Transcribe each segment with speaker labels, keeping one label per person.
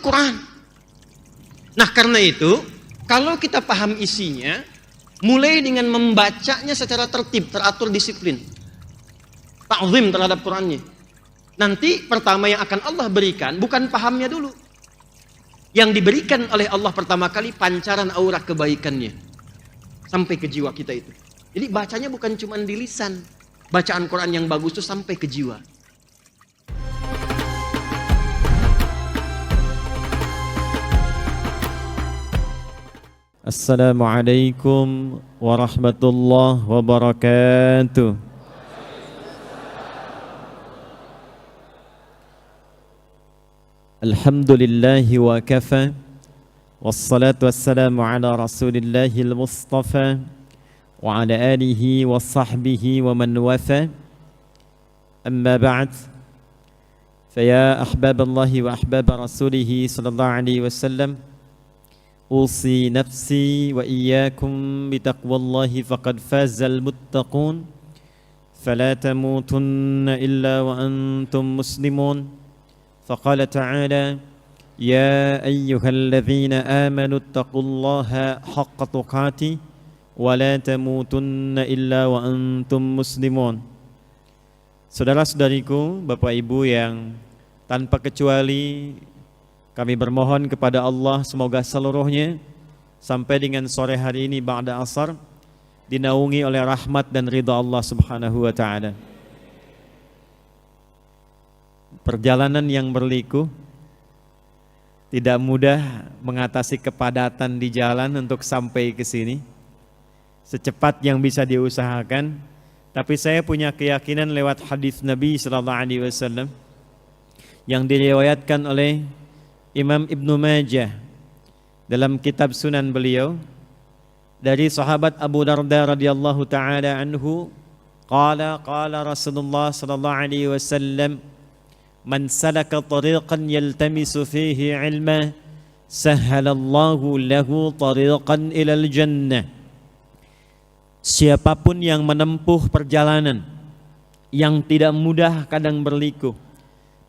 Speaker 1: Al-Quran. Nah karena itu, kalau kita paham isinya, mulai dengan membacanya secara tertib, teratur, disiplin, ta'zim terhadap Qurannya. Nanti pertama yang akan Allah berikan bukan pahamnya dulu. Yang diberikan oleh Allah pertama kali pancaran aura kebaikannya sampai ke jiwa kita itu. Jadi bacanya bukan cuma di lisan. Bacaan Quran yang bagus itu sampai ke jiwa.
Speaker 2: Assalamualaikum warahmatullahi wabarakatuh. Alhamdulillahi wa kafa. Wassalatu wassalamu ala rasulillahil mustafa wa ala alihi wa sahbihi wa man wafa. Amma ba'd. Faya ahbaballahi wa ahbab rasulihi sallallahu alaihi wasallam, أوصي نفسي وإياكم بتقوى الله فقد فاز المتقون فلا تموتن إلا وأنتم مسلمون فقال تعالى يا أيها الذين آمنوا اتقوا الله حق تقاته ولا تموتن إلا وأنتم مسلمون. Saudara-saudariku, Bapak Ibu yang tanpa kecuali kami bermohon kepada Allah semoga seluruhnya sampai dengan sore hari ini ba'da asar dinaungi oleh rahmat dan ridha Allah Subhanahu wa taala. Perjalanan yang berliku, tidak mudah mengatasi kepadatan di jalan untuk sampai ke sini. Secepat yang bisa diusahakan, tapi saya punya keyakinan lewat hadis Nabi sallallahu alaihi wasallam yang diriwayatkan oleh Imam Ibnu Majah dalam kitab Sunan beliau dari sahabat Abu Darda radhiyallahu taala anhu, qala Rasulullah sallallahu alaihi wasallam, man salaka tariqan yaltamisu fihi ilma sahhalallahu lahu tariqan ilal jannah. Siapapun yang menempuh perjalanan yang tidak mudah kadang berliku,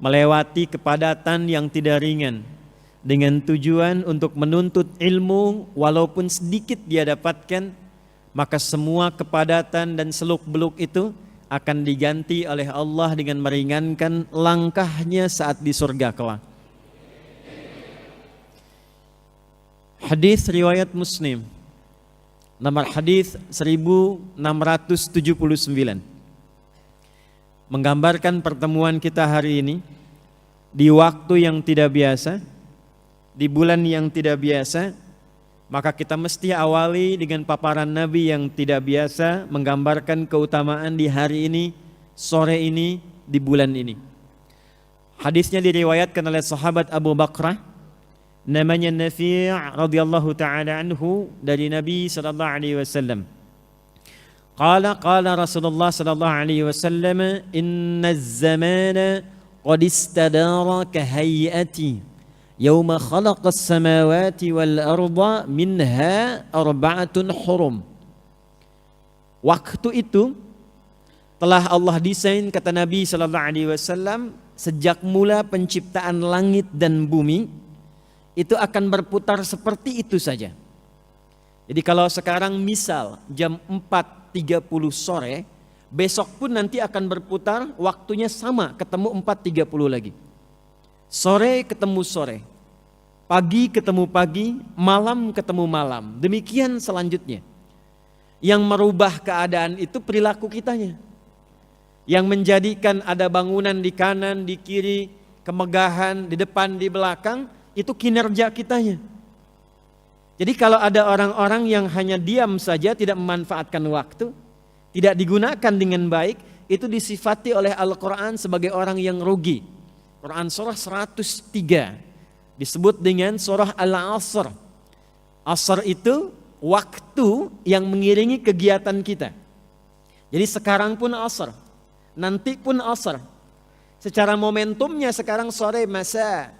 Speaker 2: melewati kepadatan yang tidak ringan dengan tujuan untuk menuntut ilmu walaupun sedikit dia dapatkan, maka semua kepadatan dan seluk-beluk itu akan diganti oleh Allah dengan meringankan langkahnya saat di surga kelak. Hadis riwayat Muslim nomor hadis 1679 menggambarkan pertemuan kita hari ini di waktu yang tidak biasa, di bulan yang tidak biasa. Maka kita mesti awali dengan paparan Nabi yang tidak biasa, menggambarkan keutamaan di hari ini, sore ini, di bulan ini. Hadisnya diriwayatkan oleh sahabat Abu Bakrah, namanya Nafi' radhiyallahu taala anhu, dari Nabi sallallahu alaihi wasallam. Qala Rasulullah sallallahu alaihi wasallam, inna az-zamana qad istadara ka hayati yauma khalaqas samawati wal arda minha arba'atun hurum. Waktu itu telah Allah desain, kata Nabi sallallahu alaihi wasallam, sejak mula penciptaan langit dan bumi itu akan berputar seperti itu saja. Jadi kalau sekarang misal jam 4.30 sore, besok pun nanti akan berputar waktunya sama, ketemu 4.30 lagi. Sore ketemu sore, pagi ketemu pagi, malam ketemu malam. Demikian selanjutnya. Yang merubah keadaan itu perilaku kitanya. Yang menjadikan ada bangunan di kanan, di kiri, kemegahan di depan, di belakang, itu kinerja kitanya. Jadi kalau ada orang-orang yang hanya diam saja, tidak memanfaatkan waktu, tidak digunakan dengan baik, itu disifati oleh Al-Quran sebagai orang yang rugi. Quran surah 103 disebut dengan surah Al-Asr. Asr itu waktu yang mengiringi kegiatan kita. Jadi sekarang pun Asr, nanti pun Asr. Secara momentumnya sekarang sore masa,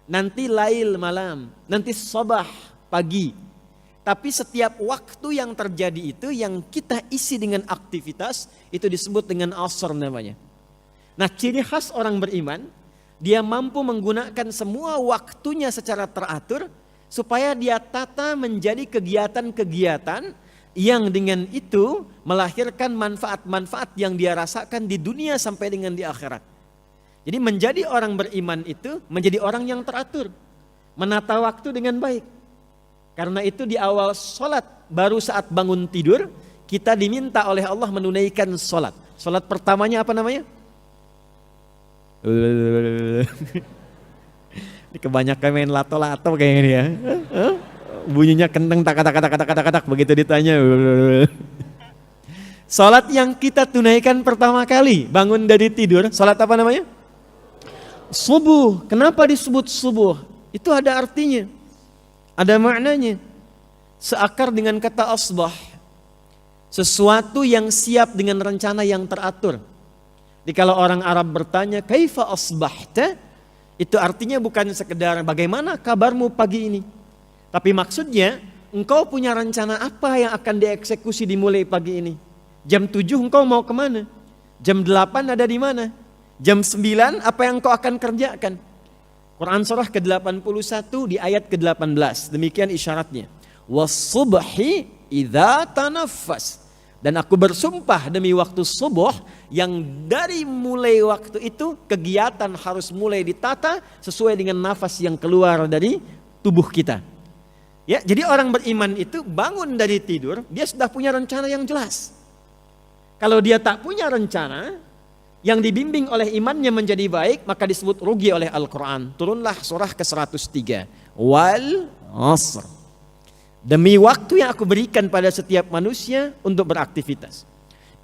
Speaker 2: nanti lail malam, nanti sabah pagi. Tapi setiap waktu yang terjadi itu yang kita isi dengan aktivitas itu disebut dengan Asr namanya. Nah, ciri khas orang beriman Dia mampu menggunakan semua waktunya secara teratur supaya dia tata menjadi kegiatan-kegiatan yang dengan itu melahirkan manfaat-manfaat yang dia rasakan di dunia sampai dengan di akhirat. Jadi menjadi orang beriman itu menjadi orang yang teratur, menata waktu dengan baik. Karena itu di awal sholat, baru saat bangun tidur, kita diminta oleh Allah menunaikan sholat. Sholat pertamanya apa namanya? Ini kebanyakan main lato-lato kayaknya dia. Bunyinya kenceng tak begitu ditanya. Sholat yang kita tunaikan pertama kali bangun dari tidur, sholat apa namanya? Subuh. Kenapa disebut subuh? Itu ada artinya, ada maknanya. Seakar dengan kata asbah, sesuatu yang siap dengan rencana yang teratur. Jadi kalau orang Arab bertanya, kaifa asbahta? Itu artinya bukan sekedar bagaimana kabarmu pagi ini. Tapi maksudnya, engkau punya rencana apa yang akan dieksekusi dimulai pagi ini. Jam 7 engkau mau kemana? Jam 8 ada di mana? Jam 9 apa yang engkau akan kerjakan? Quran surah ke-81 di ayat ke-18. Demikian isyaratnya. Was-subhi idza tanaffas. Dan aku bersumpah demi waktu subuh yang dari mulai waktu itu kegiatan harus mulai ditata sesuai dengan nafas yang keluar dari tubuh kita. Ya, jadi orang beriman itu bangun dari tidur, dia sudah punya rencana yang jelas. Kalau dia tak punya rencana yang dibimbing oleh imannya menjadi baik, maka disebut rugi oleh Al-Quran. Turunlah surah ke-103. Wal asr. Demi waktu yang aku berikan pada setiap manusia untuk beraktivitas.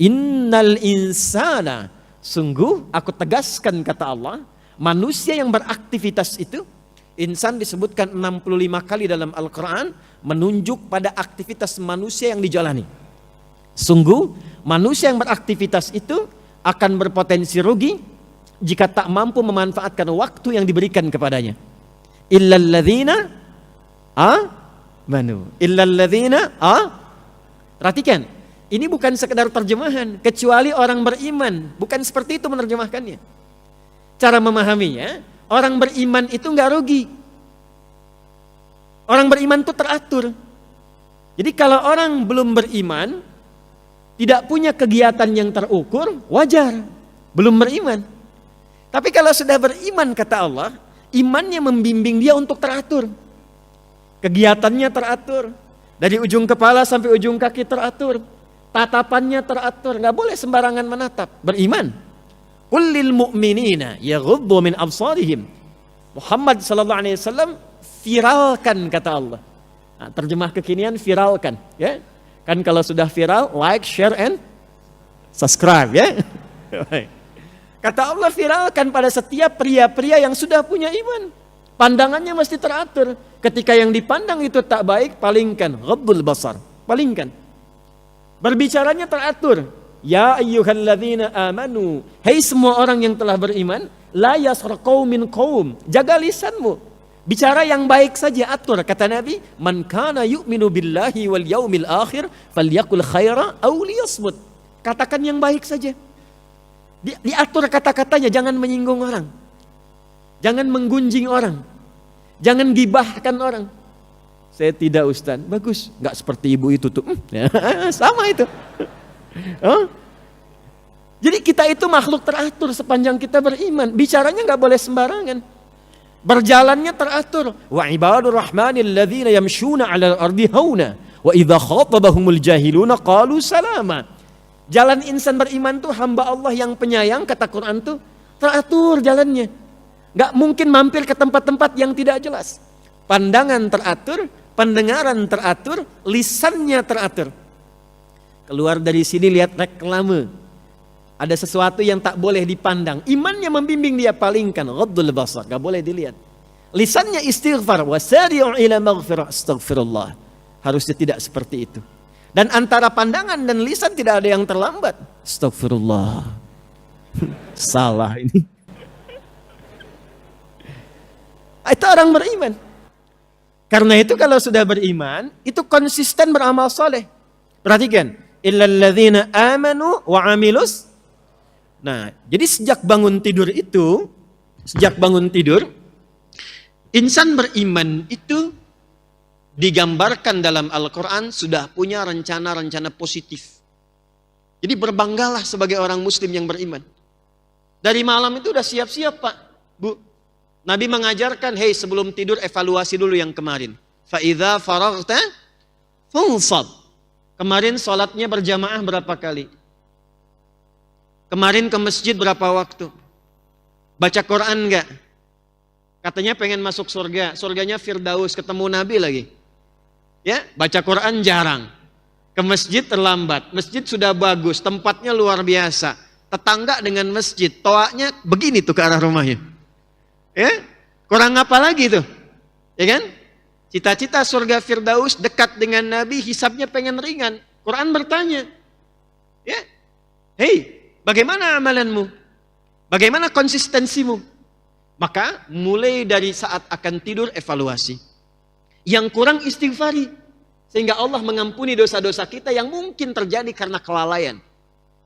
Speaker 2: Innal insana, sungguh aku tegaskan kata Allah, manusia yang beraktivitas itu, insan disebutkan 65 kali dalam Al-Quran, menunjuk pada aktivitas manusia yang dijalani. Sungguh manusia yang beraktivitas itu akan berpotensi rugi jika tak mampu memanfaatkan waktu yang diberikan kepadanya. Illalladzina amanu. Illalladzina perhatikan, ini bukan sekedar terjemahan, kecuali orang beriman. Bukan seperti itu menerjemahkannya. Cara memahaminya, orang beriman itu enggak rugi. Orang beriman itu teratur. Jadi kalau orang belum beriman, tidak punya kegiatan yang terukur, wajar, belum beriman. Tapi kalau sudah beriman kata Allah, imannya membimbing dia untuk teratur. Kegiatannya teratur, dari ujung kepala sampai ujung kaki teratur, tatapannya teratur, nggak boleh sembarangan menatap. Beriman. Qul lil mu'minina yaghuddu min absarihim. Muhammad sallallahu alaihi wasallam viralkan kata Allah. Nah, terjemah kekinian viralkan, ya. Kan kalau sudah viral, like, share, and subscribe, ya. Kata Allah viralkan pada setiap pria-pria yang sudah punya iman. Pandangannya mesti teratur. Ketika yang dipandang itu tak baik, palingkan. Ghaddul basar, palingkan. Berbicaranya teratur. Ya ayyuhalladzina amanu. Hai semua orang yang telah beriman, la yaskhar qaumin qaum. Jaga lisanmu. Bicara yang baik saja, atur. Kata Nabi, man kana yu'minu billahi wal yaumil akhir falyakul khaira aw liyasmut. Katakan yang baik saja. Diatur kata-katanya, jangan menyinggung orang. Jangan menggunjing orang. Jangan gibahkan orang. Saya tidak Ustaz. Bagus, enggak seperti ibu itu tuh. Sama itu. Jadi kita itu makhluk teratur sepanjang kita beriman. Bicaranya enggak boleh sembarangan. Berjalannya teratur. Wa ibadur rahmanil ladzina yamshuna 'alal ardi hauna wa idza khatabahumul jahiluna qalu salama. Jalan insan beriman tuh hamba Allah yang penyayang, kata Quran tuh teratur jalannya. Enggak mungkin mampir ke tempat-tempat yang tidak jelas. Pandangan teratur, pendengaran teratur, lisannya teratur. Keluar dari sini lihat reklame. Ada sesuatu yang tak boleh dipandang. Imannya membimbing dia, palingkan. Ghaddul basar, gak boleh dilihat. Lisannya istighfar. Wasari'u ila maghfirah, astaghfirullah. Harusnya tidak seperti itu. Dan antara pandangan dan lisan tidak ada yang terlambat. Astaghfirullah. Salah ini. Itu orang beriman. Karena itu kalau sudah beriman, itu konsisten beramal soleh. Perhatikan. Illalladzina amanu wa amilus. Nah, jadi sejak bangun tidur itu,
Speaker 1: sejak bangun tidur, insan beriman itu digambarkan dalam Al-Quran sudah punya rencana-rencana positif. Jadi berbanggalah sebagai orang muslim yang beriman. Dari malam itu udah siap-siap Pak, Bu. Nabi mengajarkan, hey sebelum tidur evaluasi dulu yang kemarin. Fa'idha faraghta fansab. Kemarin sholatnya berjamaah berapa kali? Kemarin ke masjid berapa waktu? Baca Quran enggak? Katanya pengen masuk surga, surganya Firdaus, ketemu Nabi lagi. Ya, baca Quran jarang. Ke masjid terlambat, masjid sudah bagus, tempatnya luar biasa. Tetangga dengan masjid, toaknya begini tuh ke arah rumahnya. Ya, kurang apa lagi tuh? Ya kan? Cita-cita surga Firdaus dekat dengan Nabi, hisabnya pengen ringan. Quran bertanya, ya, hey, bagaimana amalanmu? Bagaimana konsistensimu? Maka mulai dari saat akan tidur evaluasi. Yang kurang istighfari. Sehingga Allah mengampuni dosa-dosa kita yang mungkin terjadi karena kelalaian.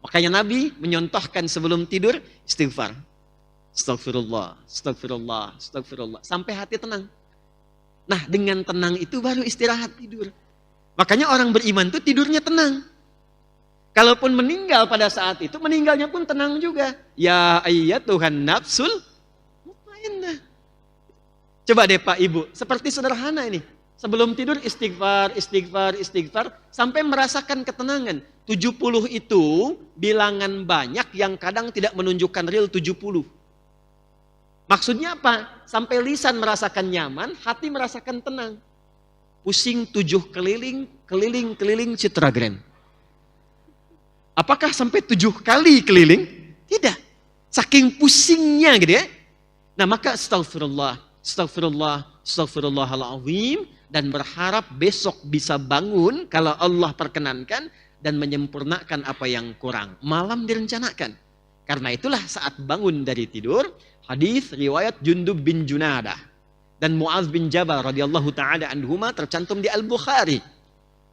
Speaker 1: Makanya Nabi menyontohkan sebelum tidur istighfar. Astagfirullah, astagfirullah, astagfirullah. Sampai hati tenang. Nah dengan tenang itu baru istirahat tidur. Makanya orang beriman itu tidurnya tenang. Kalaupun meninggal pada saat itu, meninggalnya pun tenang juga. Ya ayyatuhan nafsul mutmainnah. Coba deh Pak Ibu, seperti sederhana ini. Sebelum tidur istighfar, istighfar, istighfar, sampai merasakan ketenangan. 70 itu bilangan banyak yang kadang tidak menunjukkan real 70. Maksudnya apa? Sampai lisan merasakan nyaman, hati merasakan tenang. Pusing 7 keliling, keliling Citra Grand. Apakah sampai 7 kali keliling? Tidak. Saking pusingnya gitu ya. Nah maka astagfirullah, astagfirullah, astagfirullahaladzim. Dan berharap besok bisa bangun kalau Allah perkenankan. Dan menyempurnakan apa yang kurang. Malam direncanakan. Karena itulah saat bangun dari tidur. Hadis riwayat Jundub bin Junadah. Dan Mu'adz bin Jabal radhiyallahu ta'ala anhuma tercantum di Al-Bukhari.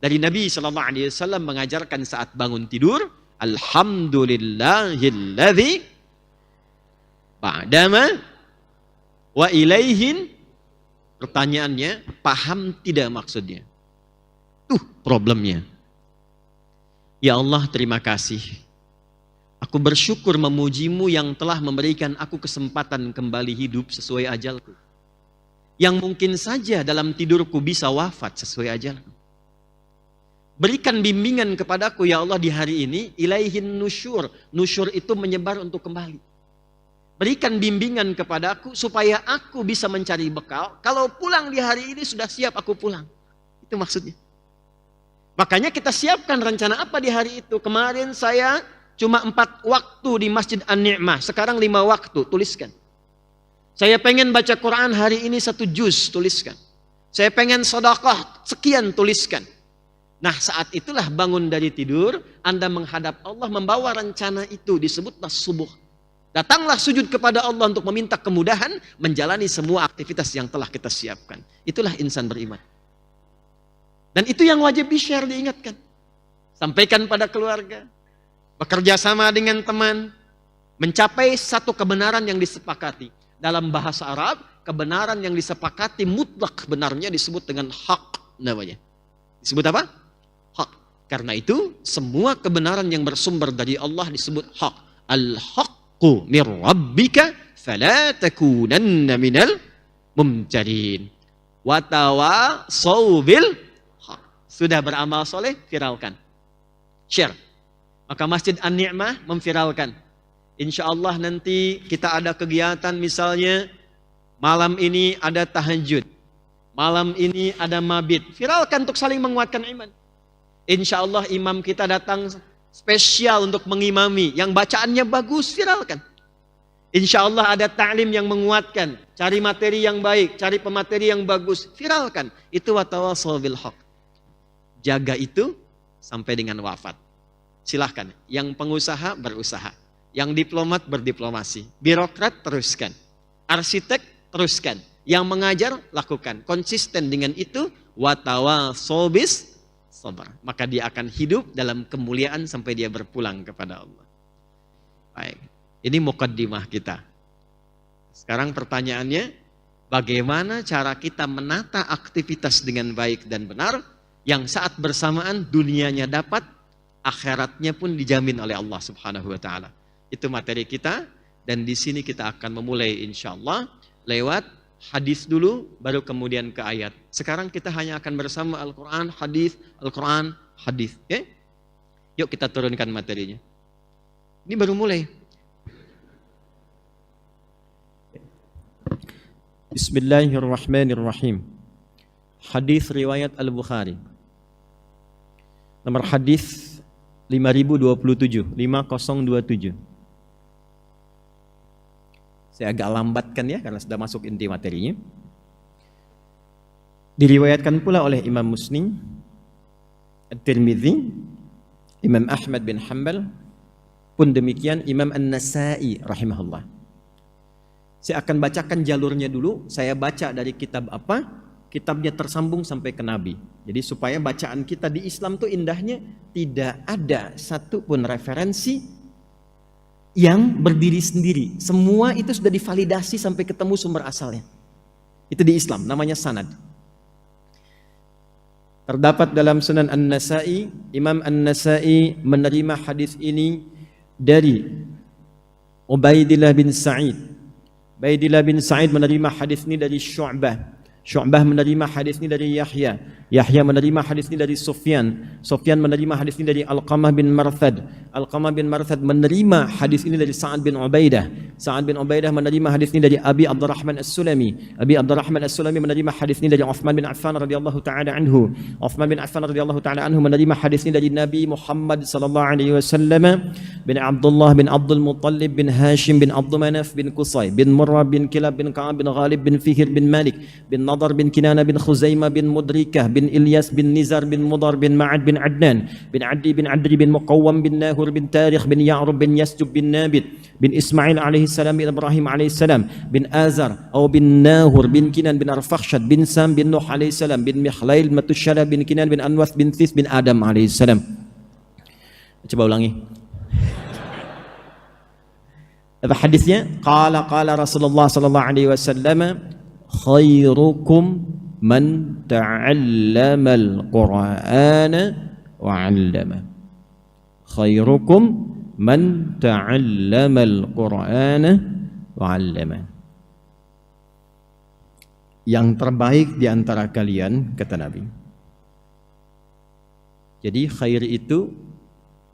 Speaker 1: Dari Nabi SAW mengajarkan saat bangun tidur. Alhamdulillahilladzi ba'dama wa ilaihin. Pertanyaannya, paham tidak maksudnya? Problemnya. Ya Allah terima kasih. Aku bersyukur memujimu yang telah memberikan aku kesempatan kembali hidup sesuai ajalku. Yang mungkin saja dalam tidurku bisa wafat sesuai ajalku. Berikan bimbingan kepadaku ya Allah di hari ini. Ilaihin nusyur. Nusyur itu menyebar untuk kembali. Berikan bimbingan kepadaku supaya aku bisa mencari bekal. Kalau pulang di hari ini sudah siap aku pulang. Itu maksudnya. Makanya kita siapkan rencana apa di hari itu. Kemarin saya cuma 4 waktu di Masjid An-Ni'mah. Sekarang 5 waktu, tuliskan. Saya pengen baca Quran hari ini 1 juz, tuliskan. Saya pengen sedekah sekian, tuliskan. Nah saat itulah bangun dari tidur, Anda menghadap Allah membawa rencana itu, disebutlah subuh. Datanglah sujud kepada Allah untuk meminta kemudahan menjalani semua aktivitas yang telah kita siapkan. Itulah insan beriman. Dan itu yang wajib di-share, diingatkan. Sampaikan pada keluarga. Bekerja sama dengan teman. Mencapai satu kebenaran yang disepakati. Dalam bahasa Arab, kebenaran yang disepakati mutlak benarnya disebut dengan hak namanya. Disebut apa? Hak. Karena itu, semua kebenaran yang bersumber dari Allah disebut hak. Al-haq mir rabbika fala takunanna minal mumtarin wa tawasaw bil haq. Sudah beramal soleh, viralkan, share. Maka Masjid An-Ni'mah memviralkan. Insyaallah nanti kita ada kegiatan, misalnya malam ini ada tahajud, malam ini ada mabit, viralkan untuk saling menguatkan iman. Insyaallah imam kita datang spesial untuk mengimami, yang bacaannya bagus, viralkan. Insya Allah ada ta'lim yang menguatkan, cari materi yang baik, cari pemateri yang bagus, viralkan. Itu watawasaw bil haq. Jaga itu sampai dengan wafat. Silahkan, yang pengusaha berusaha, yang diplomat berdiplomasi, birokrat teruskan, arsitek teruskan, yang mengajar lakukan, konsisten dengan itu, watawasaw bis sabar, maka dia akan hidup dalam kemuliaan sampai dia berpulang kepada Allah. Baik, ini muqaddimah kita. Sekarang pertanyaannya, bagaimana cara kita menata aktivitas dengan baik dan benar yang saat bersamaan dunianya dapat, akhiratnya pun dijamin oleh Allah Subhanahu wa taala. Itu materi kita, dan di sini kita akan memulai insyaallah lewat hadis dulu, baru kemudian ke ayat. Sekarang kita hanya akan bersama Al-Qur'an, hadis, Al-Qur'an, hadis. Oke? Yuk kita turunkan materinya. Ini baru mulai.
Speaker 2: Bismillahirrahmanirrahim. Hadis riwayat Al-Bukhari. Nomor hadis 5027. Saya agak lambatkan ya karena sudah masuk inti materinya. Diriwayatkan pula oleh Imam Muslim, At-Tirmidzi, Imam Ahmad bin Hanbal, pun demikian Imam An-Nasa'i rahimahullah. Saya akan bacakan jalurnya dulu. Saya baca dari kitab apa? Kitabnya tersambung sampai ke Nabi. Jadi supaya bacaan kita di Islam tuh indahnya tidak ada satupun referensi yang berdiri sendiri. Semua itu sudah divalidasi sampai ketemu sumber asalnya. Itu di Islam, namanya sanad. Terdapat dalam Sunan An-Nasa'i, Imam An-Nasa'i menerima hadis ini dari Ubaidillah bin Sa'id. Ubaidillah bin Sa'id menerima hadis ini dari Syu'bah. Syu'bah menerima hadis ini dari Yahya. Yahya menerima hadis ini dari Sufyan. Sufyan menerima hadis ini dari Alqamah bin Marthad. Alqamah bin Marthad menerima hadis ini dari Sa'ad bin Ubaidah. Sa'ad bin Ubaidah menerima hadis ini dari Abi Abdurrahman As-Sulami. Abi Abdurrahman As-Sulami menerima hadis ini dari Uthman bin Affan radhiyallahu taala anhu. Uthman bin Affan radhiyallahu taala anhu menerima hadis ini dari Nabi Muhammad sallallahu alaihi wasallam, bin Abdullah bin Abdul Muttalib bin Hashim bin Abdul Manaf bin Qusay bin Murrah bin Kilab bin Ka'ab bin Ghalib bin Fihr bin Malik bin Nadar bin Kinana bin Khuzaimah bin Mudrikah bin Ilyas bin Nizar bin Mudar bin Ma'ad bin Adnan bin Adi bin Adri bin Muqawwam bin Nahur bin Tarikh bin Ya'rub bin Yasjub bin Nabit bin Ismail alaihi salam bin Ibrahim alaihi salam bin Azar atau bin Nahur bin Kinan bin Arfakhshad bin Sam bin Nuh alaihi salam bin Mikhlail Matusyala bin Kinan bin Anwath bin This bin Adam alaihi salam. Coba ulangi. Apa hadisnya? Qala Rasulullah sallallahu alaihi wasallam, khairukum man ta'allama al-Qur'ana wa 'allama. Khairukum man ta'allama al-Qur'ana wa 'allama. Yang terbaik di antara kalian, kata Nabi. Jadi khair itu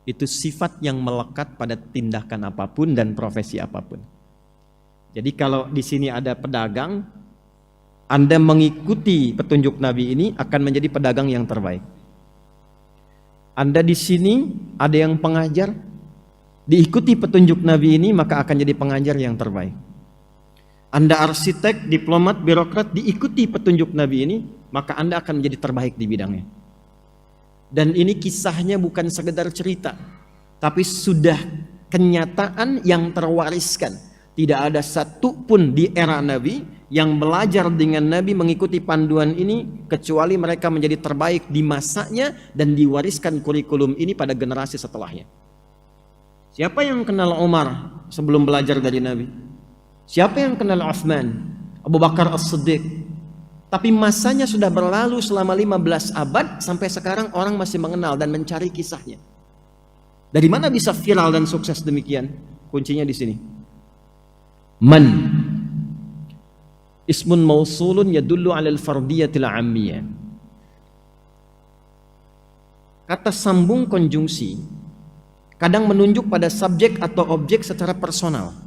Speaker 2: sifat yang melekat pada tindakan apapun dan profesi apapun. Jadi kalau di sini ada pedagang, Anda mengikuti petunjuk Nabi ini akan menjadi pedagang yang terbaik. Anda di sini ada yang pengajar, diikuti petunjuk Nabi ini maka akan jadi pengajar yang terbaik. Anda arsitek, diplomat, birokrat, diikuti petunjuk Nabi ini maka Anda akan menjadi terbaik di bidangnya. Dan ini kisahnya bukan sekedar cerita, tapi sudah kenyataan yang terwariskan. Tidak ada satu pun di era Nabi yang belajar dengan Nabi mengikuti panduan ini kecuali mereka menjadi terbaik di masanya dan diwariskan kurikulum ini pada generasi setelahnya. Siapa yang kenal Umar sebelum belajar dari Nabi? Siapa yang kenal Uthman, Abu Bakar As-Siddiq? Tapi masanya sudah berlalu selama 15 abad sampai sekarang orang masih mengenal dan mencari kisahnya. Dari mana bisa viral dan sukses demikian? Kuncinya di sini. Man ismun mausulun yadullu 'ala al-fardiyatil 'ammiyah. Kata sambung konjungsi kadang menunjuk pada subjek atau objek secara personal.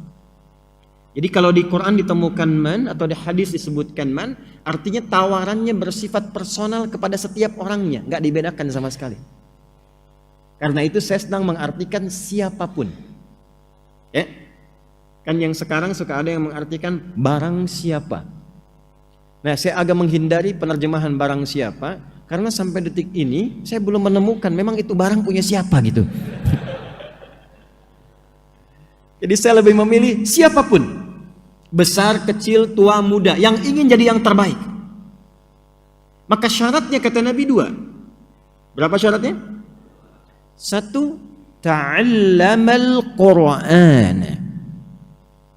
Speaker 2: Jadi kalau di Quran ditemukan man atau di hadis disebutkan man, artinya tawarannya bersifat personal kepada setiap orangnya, nggak dibedakan sama sekali. Karena itu saya sedang mengartikan siapapun. Ya. Kan yang sekarang suka ada yang mengartikan barang siapa. Nah, saya agak menghindari penerjemahan barang siapa karena sampai detik ini saya belum menemukan memang itu barang punya siapa gitu. Jadi saya lebih memilih siapapun, besar, kecil, tua, muda, yang ingin jadi yang terbaik. Maka syaratnya kata Nabi 2. Berapa syaratnya? 1, ta'allamal Qur'an.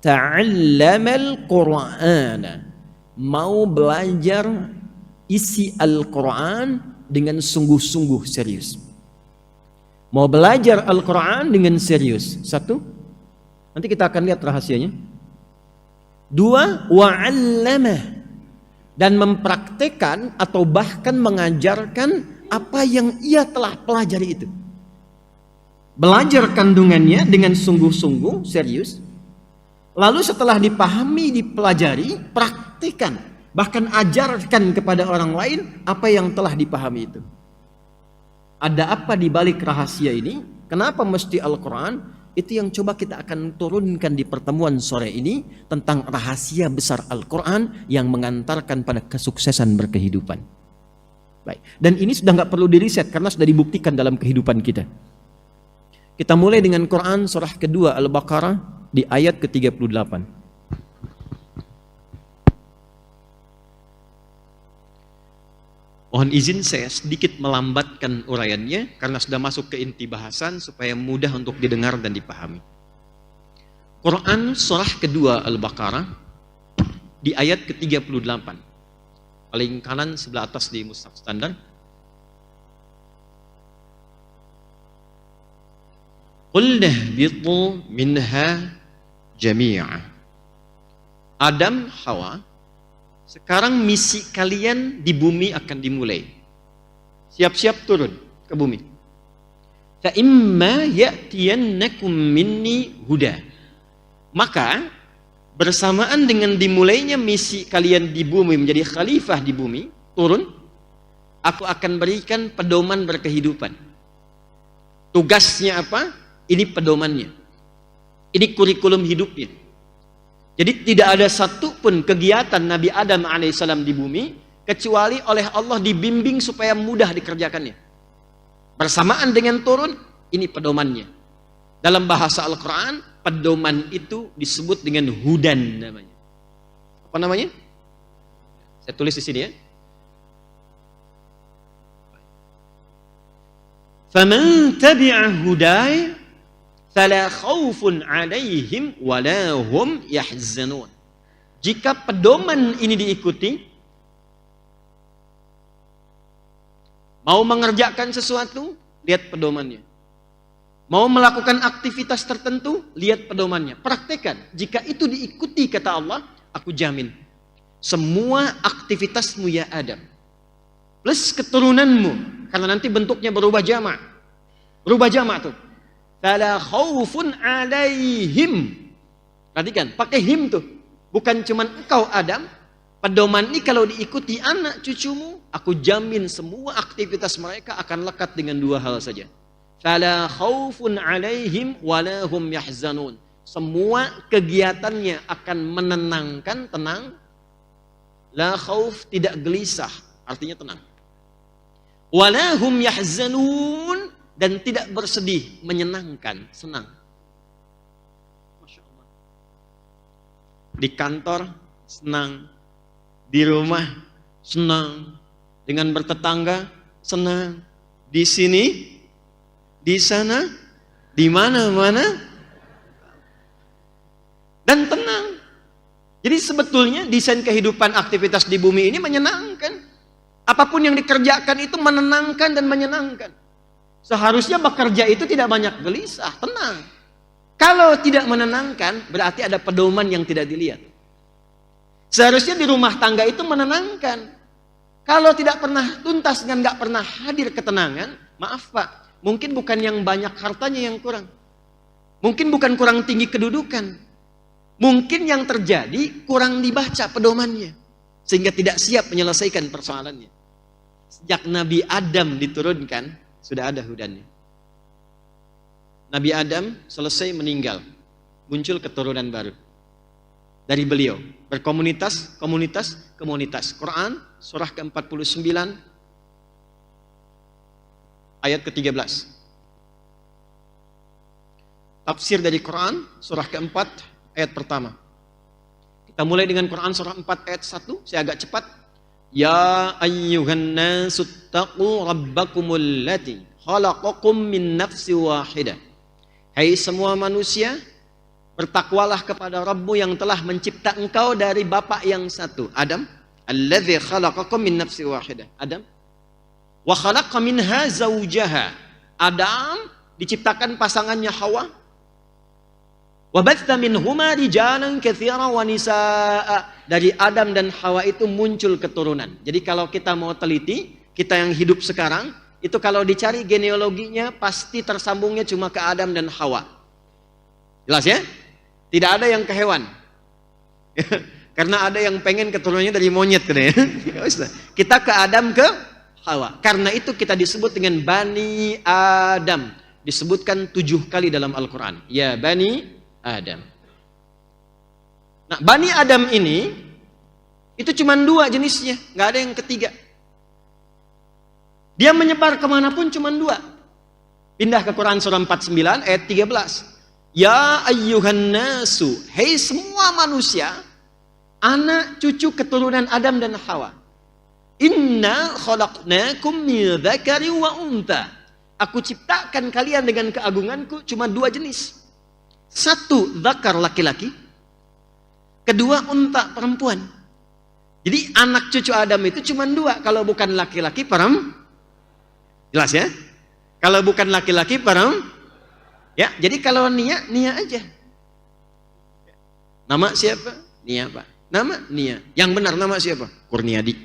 Speaker 2: ta'allamal Qur'ana, mau belajar isi Al-Quran dengan sungguh-sungguh serius. Mau belajar Al-Quran dengan serius. Satu, nanti kita akan lihat rahasianya. Dua, wa'allamah, dan mempraktekkan atau bahkan mengajarkan apa yang ia telah pelajari itu. Belajar kandungannya dengan sungguh-sungguh serius. Lalu setelah dipahami, dipelajari, praktikkan, bahkan ajarkan kepada orang lain apa yang telah dipahami itu. Ada apa di balik rahasia ini? Kenapa mesti Al-Quran? Itu yang coba kita akan turunkan di pertemuan sore ini, tentang rahasia besar Al-Quran yang mengantarkan pada kesuksesan berkehidupan. Baik. Dan ini sudah nggak perlu diriset karena sudah dibuktikan dalam kehidupan kita. Kita mulai dengan Quran surah kedua Al-Baqarah di ayat ke-38. Mohon izin saya sedikit melambatkan uraiannya karena sudah masuk ke inti bahasan supaya mudah untuk didengar dan dipahami. Quran surah kedua Al-Baqarah di ayat ke-38. Paling kanan sebelah atas di mushaf standar. Qul nahbitu minha jami'a. Adam, Hawa, sekarang misi kalian di bumi akan dimulai. Siap-siap turun ke bumi. Fa imma ya'tiyannakum minni huda. Maka bersamaan dengan dimulainya misi kalian di bumi menjadi khalifah di bumi, turun, aku akan berikan pedoman berkehidupan. Tugasnya apa? Ini pedomannya. Ini kurikulum hidupnya. Jadi tidak ada satupun kegiatan Nabi Adam alaihissalam di bumi kecuali oleh Allah dibimbing supaya mudah dikerjakannya. Bersamaan dengan turun, ini pedomannya. Dalam bahasa Al-Quran, pedoman itu disebut dengan hudan namanya. Apa namanya? Saya tulis di sini ya. Faman tabi'a hudaya fala khaufun 'alaihim wala hum yahzanun. Jika pedoman ini diikuti, mau mengerjakan sesuatu, lihat pedomannya. Mau melakukan aktivitas tertentu, lihat pedomannya. Praktekkan. Jika itu diikuti kata Allah, aku jamin semua aktivitasmu ya Adam plus keturunanmu, karena nanti bentuknya berubah jamak. Berubah jamak tuh. Fala khaufun 'alaihim. Perhatikan, pakai him tuh. Bukan cuman engkau Adam. Pedoman ini kalau diikuti anak cucumu, aku jamin semua aktivitas mereka akan lekat dengan dua hal saja. Fala khaufun 'alaihim wala hum yahzanun. Semua kegiatannya akan menenangkan, tenang. La khauf, tidak gelisah, artinya tenang. Wala hum yahzanun, dan tidak bersedih, menyenangkan, senang. Masya Allah. Di kantor senang, di rumah senang, dengan bertetangga senang, di sini, di sana, di mana-mana, dan tenang. Jadi sebetulnya desain kehidupan aktivitas di bumi ini menyenangkan. Apapun yang dikerjakan itu menenangkan dan menyenangkan. Seharusnya bekerja itu tidak banyak gelisah, tenang. Kalau tidak menenangkan, berarti ada pedoman yang tidak dilihat. Seharusnya di rumah tangga itu menenangkan. Kalau tidak pernah tuntas dan nggak pernah hadir ketenangan, maaf Pak, mungkin bukan yang banyak hartanya yang kurang. Mungkin bukan kurang tinggi kedudukan. Mungkin yang terjadi kurang dibaca pedomannya. Sehingga tidak siap menyelesaikan persoalannya. Sejak Nabi Adam diturunkan, sudah ada hudannya. Nabi Adam selesai meninggal, muncul keturunan baru dari beliau, berkomunitas, komunitas. Quran surah ke-49 ayat ke-13. Tafsir dari Quran surah ke-4 ayat pertama. Kita mulai dengan Quran surah 4 ayat 1, saya agak cepat. Ya ayyuhan nasu taqu rabbakumul lati khalaqakum min nafsi wahidah. Hai semua manusia,
Speaker 1: Bertakwalah kepada Rabbmu yang telah mencipta engkau dari bapak yang satu, Adam. Alladzi khalaqakum min nafsin wahidah. Adam. Wa khalaqa minha zawjaha. Adam diciptakan pasangannya Hawa. Wa batha minhuma rijalan katsiran wa nisaa. Dari Adam dan Hawa itu muncul keturunan. Jadi kalau kita mau teliti, kita yang hidup sekarang, itu kalau dicari genealoginya pasti tersambungnya cuma ke Adam dan Hawa. Jelas ya? Tidak ada yang ke hewan. Karena ada yang pengen keturunannya dari monyet. Kita ke Adam, ke Hawa. Karena itu kita disebut dengan Bani Adam. Disebutkan 7 kali dalam Al-Quran. Ya Bani Adam. Nah, Bani Adam ini itu cuma 2 jenisnya, nggak ada yang ketiga. Dia menyebar kemanapun cuma 2. Pindah ke Quran surah 49 ayat 13. Ya ayyuhan nasu, hei semua manusia, anak cucu keturunan Adam dan Hawa. Inna khalaqnakum min dzakari wa untha. Aku ciptakan kalian dengan keagunganku cuma 2 jenis. 1 dzakar laki-laki, kedua unta perempuan. Jadi anak cucu Adam itu cuma 2, kalau bukan laki-laki perempuan. Jelas ya? Kalau bukan laki-laki perempuan. Ya, jadi kalau Nia aja. Nama siapa? Nia, Pak. Nama Nia. Yang benar nama siapa? Kurniadi.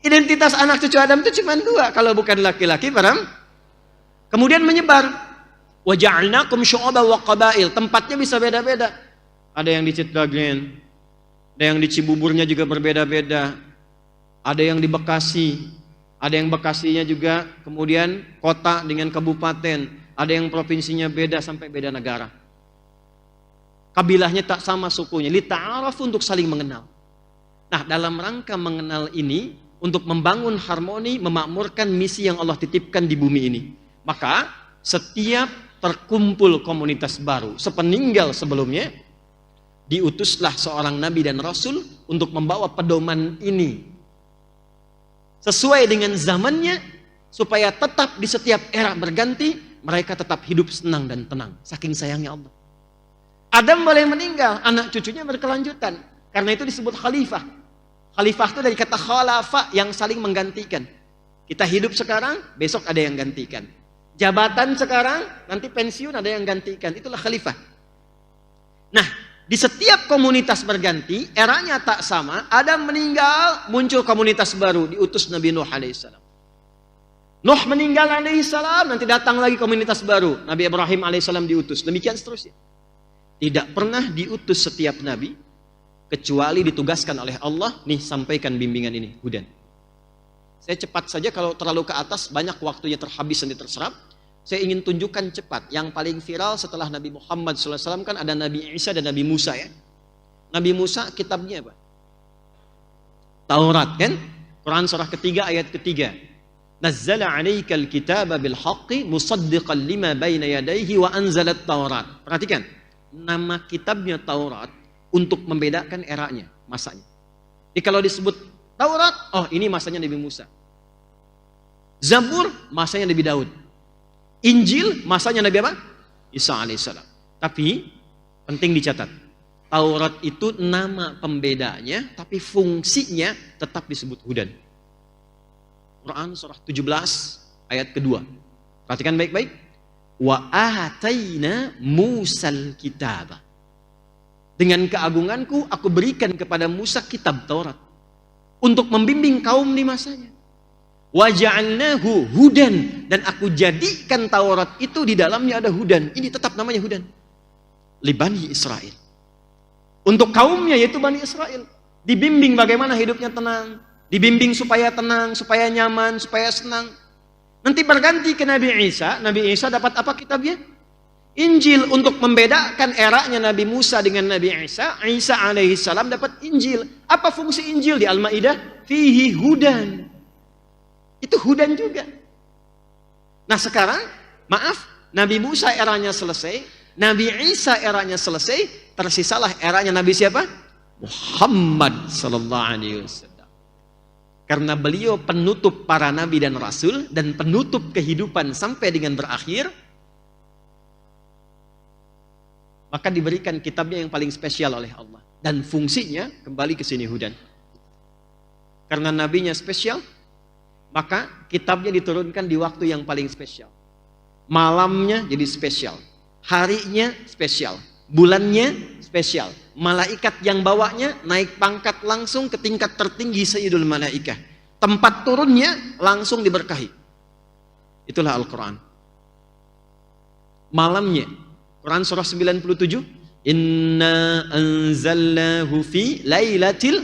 Speaker 1: Identitas anak cucu Adam itu cuma 2, kalau bukan laki-laki perempuan. Kemudian menyebar. Wa ja'alnakum syu'uban wa qabail. Tempatnya bisa beda-beda. Ada yang di Citragen, ada yang di Cibuburnya juga berbeda-beda. Ada yang di Bekasi, ada yang Bekasinya juga kemudian kota dengan kabupaten, ada yang provinsinya beda sampai beda negara. Kabilahnya tak sama sukunya, li ta'araf, untuk saling mengenal. Nah, dalam rangka mengenal ini, untuk membangun harmoni, memakmurkan misi yang Allah titipkan di bumi ini. Maka setiap terkumpul komunitas baru sepeninggal sebelumnya, diutuslah seorang nabi dan rasul untuk membawa pedoman ini sesuai dengan zamannya, supaya tetap di setiap era berganti mereka tetap hidup senang dan tenang, saking sayangnya Allah. Adam boleh meninggal, anak cucunya berkelanjutan, karena itu disebut khalifah. Khalifah itu dari kata khalafa, yang saling menggantikan. Kita hidup sekarang, besok ada yang gantikan. Jabatan sekarang, nanti pensiun ada yang gantikan. Itulah khalifah. Nah, di setiap komunitas berganti, eranya tak sama. Adam meninggal, muncul komunitas baru, diutus Nabi Nuh alaihissalam. Nuh meninggal alaihissalam, nanti datang lagi komunitas baru. Nabi Ibrahim alaihissalam diutus. Demikian seterusnya. Tidak pernah diutus setiap nabi, kecuali ditugaskan oleh Allah, nih sampaikan bimbingan ini, hudan. Saya cepat saja, kalau terlalu ke atas banyak waktunya terhabis dan terserap. Saya ingin tunjukkan cepat. Yang paling viral setelah Nabi Muhammad SAW kan ada Nabi Isa dan Nabi Musa ya. Nabi Musa kitabnya apa? Taurat kan? Quran surah ketiga ayat ketiga. Nazzala 'alaikal kitaba bil haqqi musaddiqan lima baina yadayhi wa anzalat Taurat. Perhatikan, nama kitabnya Taurat untuk membedakan eranya, masanya. Jadi kalau disebut Taurat, oh ini masanya Nabi Musa. Zabur, masanya Nabi Daud. Injil, masanya Nabi apa? Isa alaihissalam. Tapi, penting dicatat, Taurat itu nama pembedanya, tapi fungsinya tetap disebut hudan. Quran surah 17 ayat kedua. Perhatikan baik-baik. Wa ataina Musal kitaba. Dengan keagunganku, aku berikan kepada Musa kitab Taurat untuk membimbing kaum di masanya. Wa ja'alnahu hudan, dan aku jadikan Taurat itu di dalamnya ada hudan. Ini tetap namanya hudan. Li Bani Israel. Untuk kaumnya yaitu Bani Israel. Dibimbing bagaimana hidupnya tenang, dibimbing supaya tenang, supaya nyaman, supaya senang. Nanti berganti ke Nabi Isa. Nabi Isa dapat apa kitabnya? Injil, untuk membedakan eranya Nabi Musa dengan Nabi Isa. Isa alaihissalam dapat Injil. Apa fungsi Injil di Al-Maidah? Fihi hudan. Itu hudan juga. Nah sekarang, maaf, Nabi Musa eranya selesai, Nabi Isa eranya selesai, tersisalah eranya Nabi siapa? Muhammad sallallahu alaihi wasallam. Karena beliau penutup para nabi dan rasul dan penutup kehidupan sampai dengan berakhir. maka diberikan kitabnya yang paling spesial oleh Allah. Dan fungsinya kembali ke sini hudan. Karena nabinya spesial, maka kitabnya diturunkan di waktu yang paling spesial. Malamnya jadi spesial, harinya spesial, bulannya spesial. Malaikat yang bawanya naik pangkat langsung ke tingkat tertinggi Sayyidul Malaikah. Tempat turunnya langsung diberkahi. Itulah Al-Quran. Malamnya, Quran surah 97, Inna anzalnahu fi lailatil,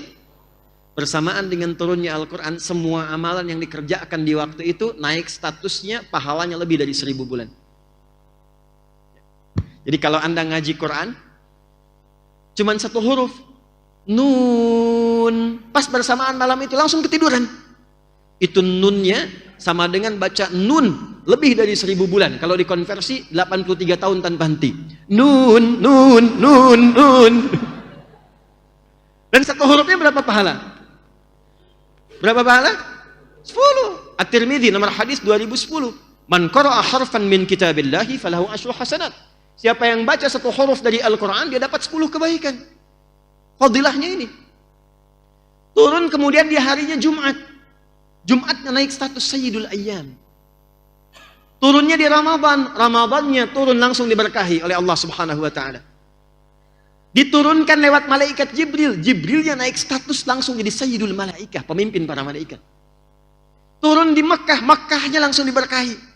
Speaker 1: bersamaan dengan turunnya Al-Quran, semua amalan yang dikerjakan di waktu itu naik statusnya, pahalanya lebih dari 1000 bulan. Jadi kalau Anda ngaji Quran, cuman satu huruf, nun, pas bersamaan malam itu langsung ketiduran. Itu nunnya sama dengan baca nun lebih dari 1000 bulan. Kalau dikonversi 83 tahun tanpa henti. Nun, nun, nun, nun. Dan satu hurufnya berapa pahala? Berapa pahala? 10. At-Tirmidzi nomor hadis 2010. Man qara'a harfan min kitabillahi falahu asyru hasanat. Siapa yang baca satu huruf dari Al-Quran, dia dapat 10 kebaikan. Fadilahnya ini. Turun kemudian di harinya Jumat. Jumatnya naik status Sayyidul Ayyam. Turunnya di Ramadan. Ramadannya turun langsung diberkahi oleh Allah Subhanahu wa Ta'ala. Diturunkan lewat malaikat Jibril. Jibrilnya naik status langsung jadi Sayyidul Malaikah, pemimpin para malaikat. Turun di Makkah, Makkahnya langsung diberkahi.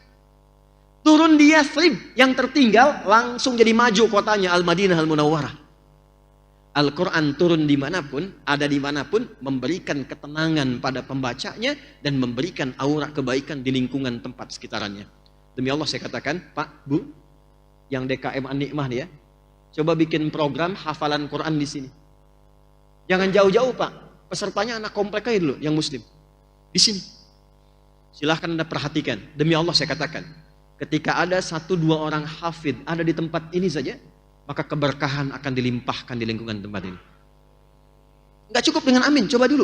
Speaker 1: Turun di Yathrib, yang tertinggal langsung jadi maju kotanya Al-Madinah Al-Munawwarah. Al-Quran turun dimanapun, ada dimanapun, memberikan ketenangan pada pembacanya dan memberikan aura kebaikan di lingkungan tempat sekitarannya. Demi Allah saya katakan, Pak, Bu, yang DKM An-Nikmah nih ya, coba bikin program hafalan Quran di sini. Jangan jauh-jauh Pak, pesertanya anak komplek aja dulu, yang muslim. Di sini. Silahkan Anda perhatikan, demi Allah saya katakan, ketika ada 1-2 orang hafid ada di tempat ini saja, maka keberkahan akan dilimpahkan di lingkungan tempat ini. Nggak cukup dengan amin, coba dulu.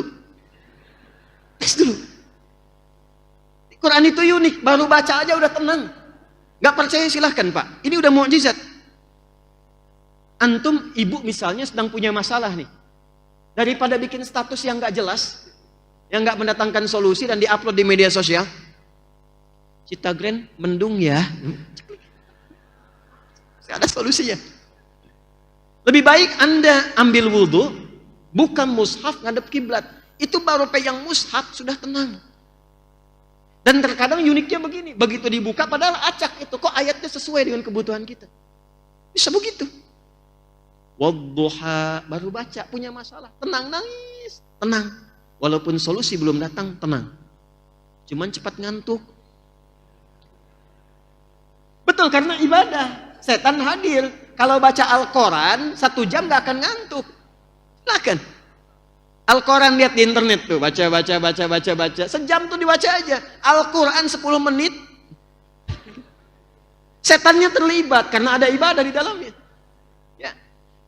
Speaker 1: Tes dulu. Quran itu unik, baru baca aja udah tenang. Nggak percaya silahkan Pak, ini udah mukjizat. Antum, ibu misalnya sedang punya masalah nih. Daripada bikin status yang nggak jelas, yang nggak mendatangkan solusi dan diupload di media sosial, Citagren mendung ya. Ada solusinya. Lebih baik Anda ambil wudhu, buka mushaf ngadep kiblat. Itu baru pegang mushaf sudah tenang. Dan terkadang uniknya begini, begitu dibuka padahal acak itu, kok ayatnya sesuai dengan kebutuhan kita. Bisa begitu. Wadduha, baru baca, punya masalah, tenang, nangis, tenang. Walaupun solusi belum datang, tenang. Cuman cepat ngantuk. Betul, karena ibadah. Setan hadir. Kalau baca Al-Quran 1 jam gak akan ngantuk. Silahkan. Al-Quran lihat di internet tuh. Baca. Sejam tuh dibaca aja. Al-Quran 10 menit. Setannya terlibat karena ada ibadah di dalamnya. Ya.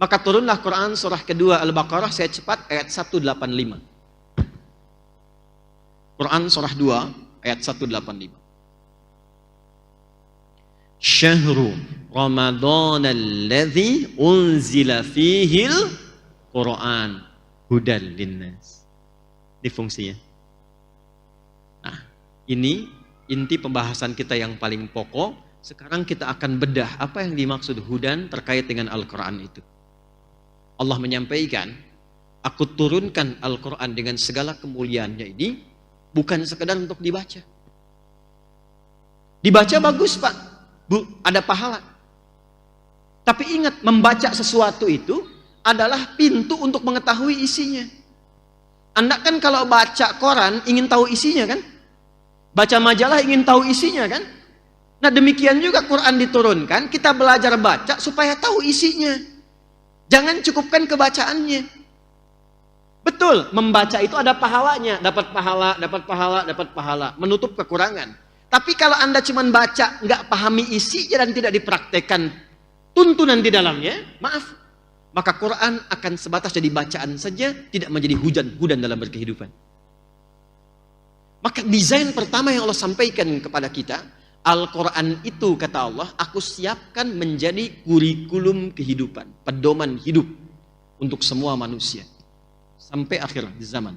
Speaker 1: Maka turunlah Quran surah kedua Al-Baqarah, saya cepat, ayat 185. Quran surah 2 ayat 185. Syahru Ramadan alladzi unzila fihil Quran hudan linnas. Ini fungsinya. Nah, ini inti pembahasan kita yang paling pokok. Sekarang kita akan bedah apa yang dimaksud hudan terkait dengan Al-Quran itu. Allah menyampaikan, aku turunkan Al-Quran dengan segala kemuliaannya ini bukan sekedar untuk dibaca. Dibaca bagus Pak, Bu, ada pahala. Tapi ingat, membaca sesuatu itu adalah pintu untuk mengetahui isinya. Anda kan kalau baca koran ingin tahu isinya kan? Baca majalah ingin tahu isinya kan? Nah demikian juga Quran diturunkan, kita belajar baca supaya tahu isinya. Jangan cukupkan kebacaannya. Betul, membaca itu ada pahalanya, dapat pahala, menutup kekurangan. Tapi kalau Anda cuma baca, nggak pahami isinya dan tidak dipraktekkan tuntunan di dalamnya, maaf, maka Quran akan sebatas jadi bacaan saja, tidak menjadi hudan dalam berkehidupan. Maka desain pertama yang Allah sampaikan kepada kita, Al-Quran itu, kata Allah, aku siapkan menjadi kurikulum kehidupan, pedoman hidup untuk semua manusia sampai akhir zaman.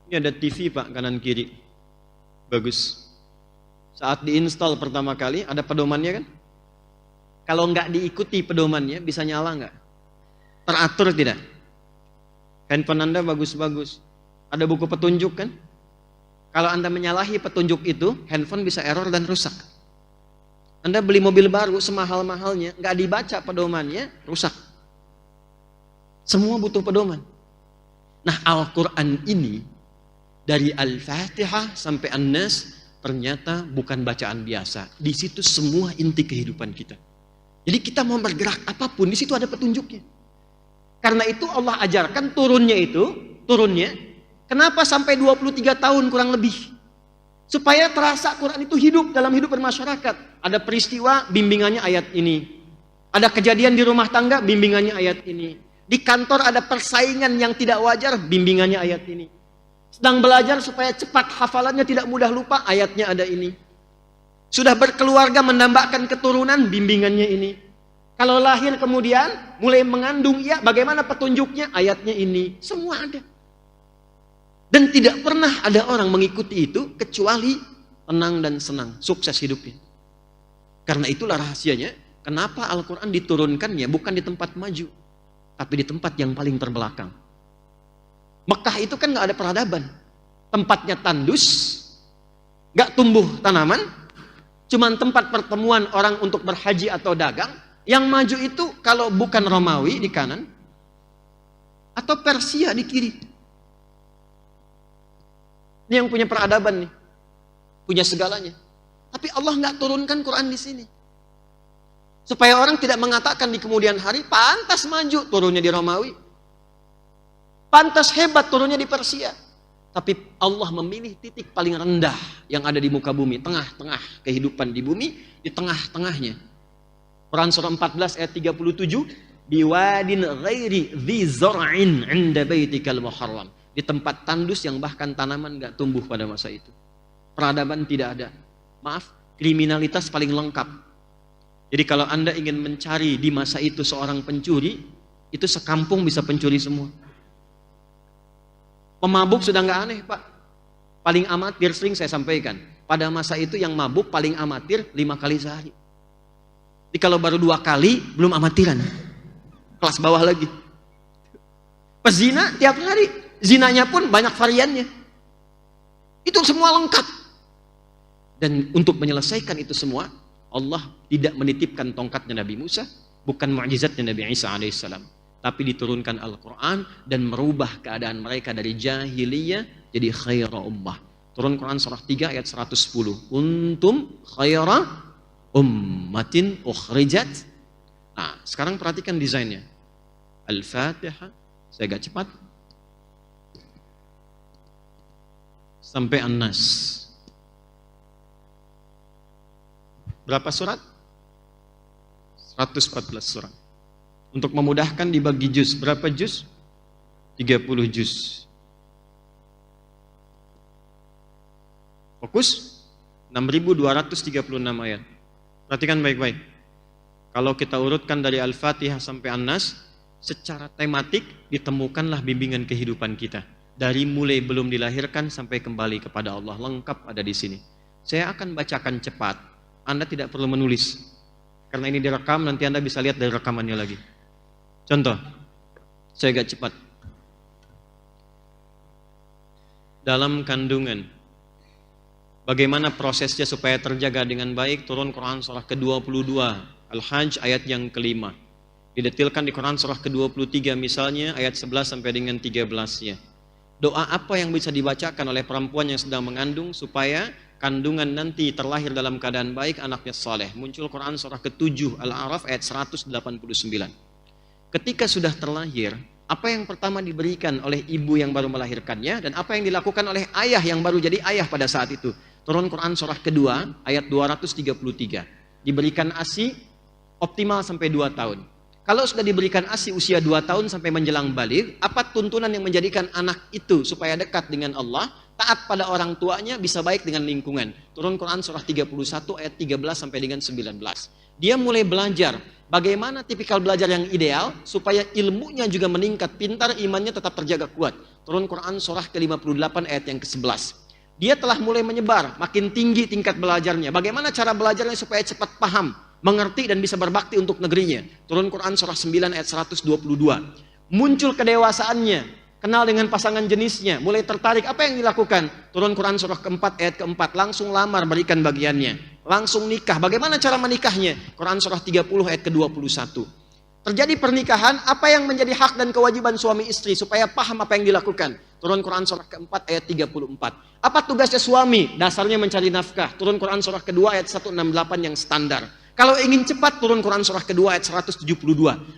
Speaker 1: Ini ada TV Pak, kanan kiri, bagus. Saat diinstal pertama kali ada pedomannya kan? Kalau nggak diikuti pedomannya bisa nyala nggak? Teratur tidak? Handphone Anda bagus-bagus. Ada buku petunjuk kan? Kalau Anda menyalahi petunjuk itu, handphone bisa error dan rusak. Anda beli mobil baru semahal-mahalnya, nggak dibaca pedomannya, rusak. Semua butuh pedoman. Nah, Al-Quran ini dari Al-Fatihah sampai An-Nas ternyata bukan bacaan biasa. Di situ semua inti kehidupan kita. Jadi kita mau bergerak apapun, di situ ada petunjuknya. Karena itu Allah ajarkan turunnya. Kenapa sampai 23 tahun kurang lebih? Supaya terasa Quran itu hidup dalam hidup bermasyarakat. Ada peristiwa, bimbingannya ayat ini. Ada kejadian di rumah tangga, bimbingannya ayat ini. Di kantor ada persaingan yang tidak wajar, bimbingannya ayat ini. Sedang belajar supaya cepat hafalannya tidak mudah lupa, ayatnya ada ini. Sudah berkeluarga mendambakan keturunan, bimbingannya ini. Kalau lahir kemudian mulai mengandung, ya bagaimana petunjuknya? Ayatnya ini. Semua ada. Dan tidak pernah ada orang mengikuti itu kecuali tenang dan senang, sukses hidupnya. Karena itulah rahasianya, kenapa Al-Quran diturunkannya bukan di tempat maju, tapi di tempat yang paling terbelakang. Mekah itu kan nggak ada peradaban, tempatnya tandus, nggak tumbuh tanaman, cuman tempat pertemuan orang untuk berhaji atau dagang. Yang maju itu kalau bukan Romawi di kanan, atau Persia di kiri. Ini yang punya peradaban nih, punya segalanya. Tapi Allah nggak turunkan Quran di sini, supaya orang tidak mengatakan di kemudian hari pantas maju turunnya di Romawi, pantas hebat turunnya di Persia. Tapi Allah memilih titik paling rendah yang ada di muka bumi, tengah-tengah kehidupan di bumi, di tengah-tengahnya. Quran surah 14 ayat 37, biwadin ghairi dzi zar'in 'inda baitikal muharram. Di tempat tandus yang bahkan tanaman nggak tumbuh pada masa itu. Peradaban tidak ada. Maaf, kriminalitas paling lengkap. Jadi kalau Anda ingin mencari di masa itu seorang pencuri, itu sekampung bisa pencuri semua. Pemabuk sudah nggak aneh Pak. Paling amatir sering saya sampaikan. Pada masa itu yang mabuk paling amatir 5 kali sehari. Jadi kalau baru 2 kali belum amatiran. Kelas bawah lagi. Pezina tiap hari. Zinanya pun banyak variannya. Itu semua lengkap. Dan untuk menyelesaikan itu semua, Allah tidak menitipkan tongkatnya Nabi Musa, bukan mukjizatnya Nabi Isa alaihissalam, tapi diturunkan Al-Quran dan merubah keadaan mereka dari jahiliyah jadi khaira ummah. Turun Quran surah 3 ayat 110. Untum khaira ummatin ukhrijat. Nah, sekarang perhatikan desainnya. Al-Fatihah, saya agak cepat. Sampai An-Nas. Berapa surat? 114 surat. Untuk memudahkan dibagi juz. Berapa juz? 30 juz. Fokus? 6.236 ayat. Perhatikan baik-baik. Kalau kita urutkan dari Al-Fatihah sampai An-Nas, secara tematik ditemukanlah bimbingan kehidupan kita. Dari mulai belum dilahirkan sampai kembali kepada Allah, lengkap ada di sini. Saya akan bacakan cepat. Anda tidak perlu menulis. Karena ini direkam, nanti Anda bisa lihat dari rekamannya lagi. Contoh, saya agak cepat. Dalam kandungan, bagaimana prosesnya supaya terjaga dengan baik? Turun Quran surah ke-22, Al-Hajj ayat yang kelima. Didetilkan di Quran surah ke-23 misalnya, ayat 11 sampai dengan 13-nya. Doa apa yang bisa dibacakan oleh perempuan yang sedang mengandung supaya kandungan nanti terlahir dalam keadaan baik, anaknya saleh? Muncul Quran surah ke-7 Al-A'raf ayat 189. Ketika sudah terlahir, apa yang pertama diberikan oleh ibu yang baru melahirkannya, dan apa yang dilakukan oleh ayah yang baru jadi ayah pada saat itu? Turun Quran surah kedua ayat 233. Diberikan ASI optimal sampai 2 tahun. Kalau sudah diberikan ASI usia 2 tahun sampai menjelang baligh, apa tuntunan yang menjadikan anak itu supaya dekat dengan Allah, taat pada orang tuanya, bisa baik dengan lingkungan? Turun Quran surah 31 ayat 13 sampai dengan 19. Dia mulai belajar bagaimana tipikal belajar yang ideal supaya ilmunya juga meningkat, pintar, imannya tetap terjaga kuat. Turun Quran surah ke-58 ayat yang ke-11. Dia telah mulai menyebar, makin tinggi tingkat belajarnya. Bagaimana cara belajarnya supaya cepat paham, mengerti dan bisa berbakti untuk negerinya. Turun Quran surah 9 ayat 122. Muncul kedewasaannya, kenal dengan pasangan jenisnya, mulai tertarik. Apa yang dilakukan? Turun Quran surah keempat ayat keempat, langsung lamar, berikan bagiannya. Langsung nikah. Bagaimana cara menikahnya? Quran surah 30 ayat ke-21. Terjadi pernikahan, apa yang menjadi hak dan kewajiban suami istri supaya paham apa yang dilakukan? Turun Quran surah keempat ayat 34. Apa tugasnya suami? Dasarnya mencari nafkah. Turun Quran surah kedua ayat 168 yang standar. Kalau ingin cepat, turun Quran surah kedua ayat 172.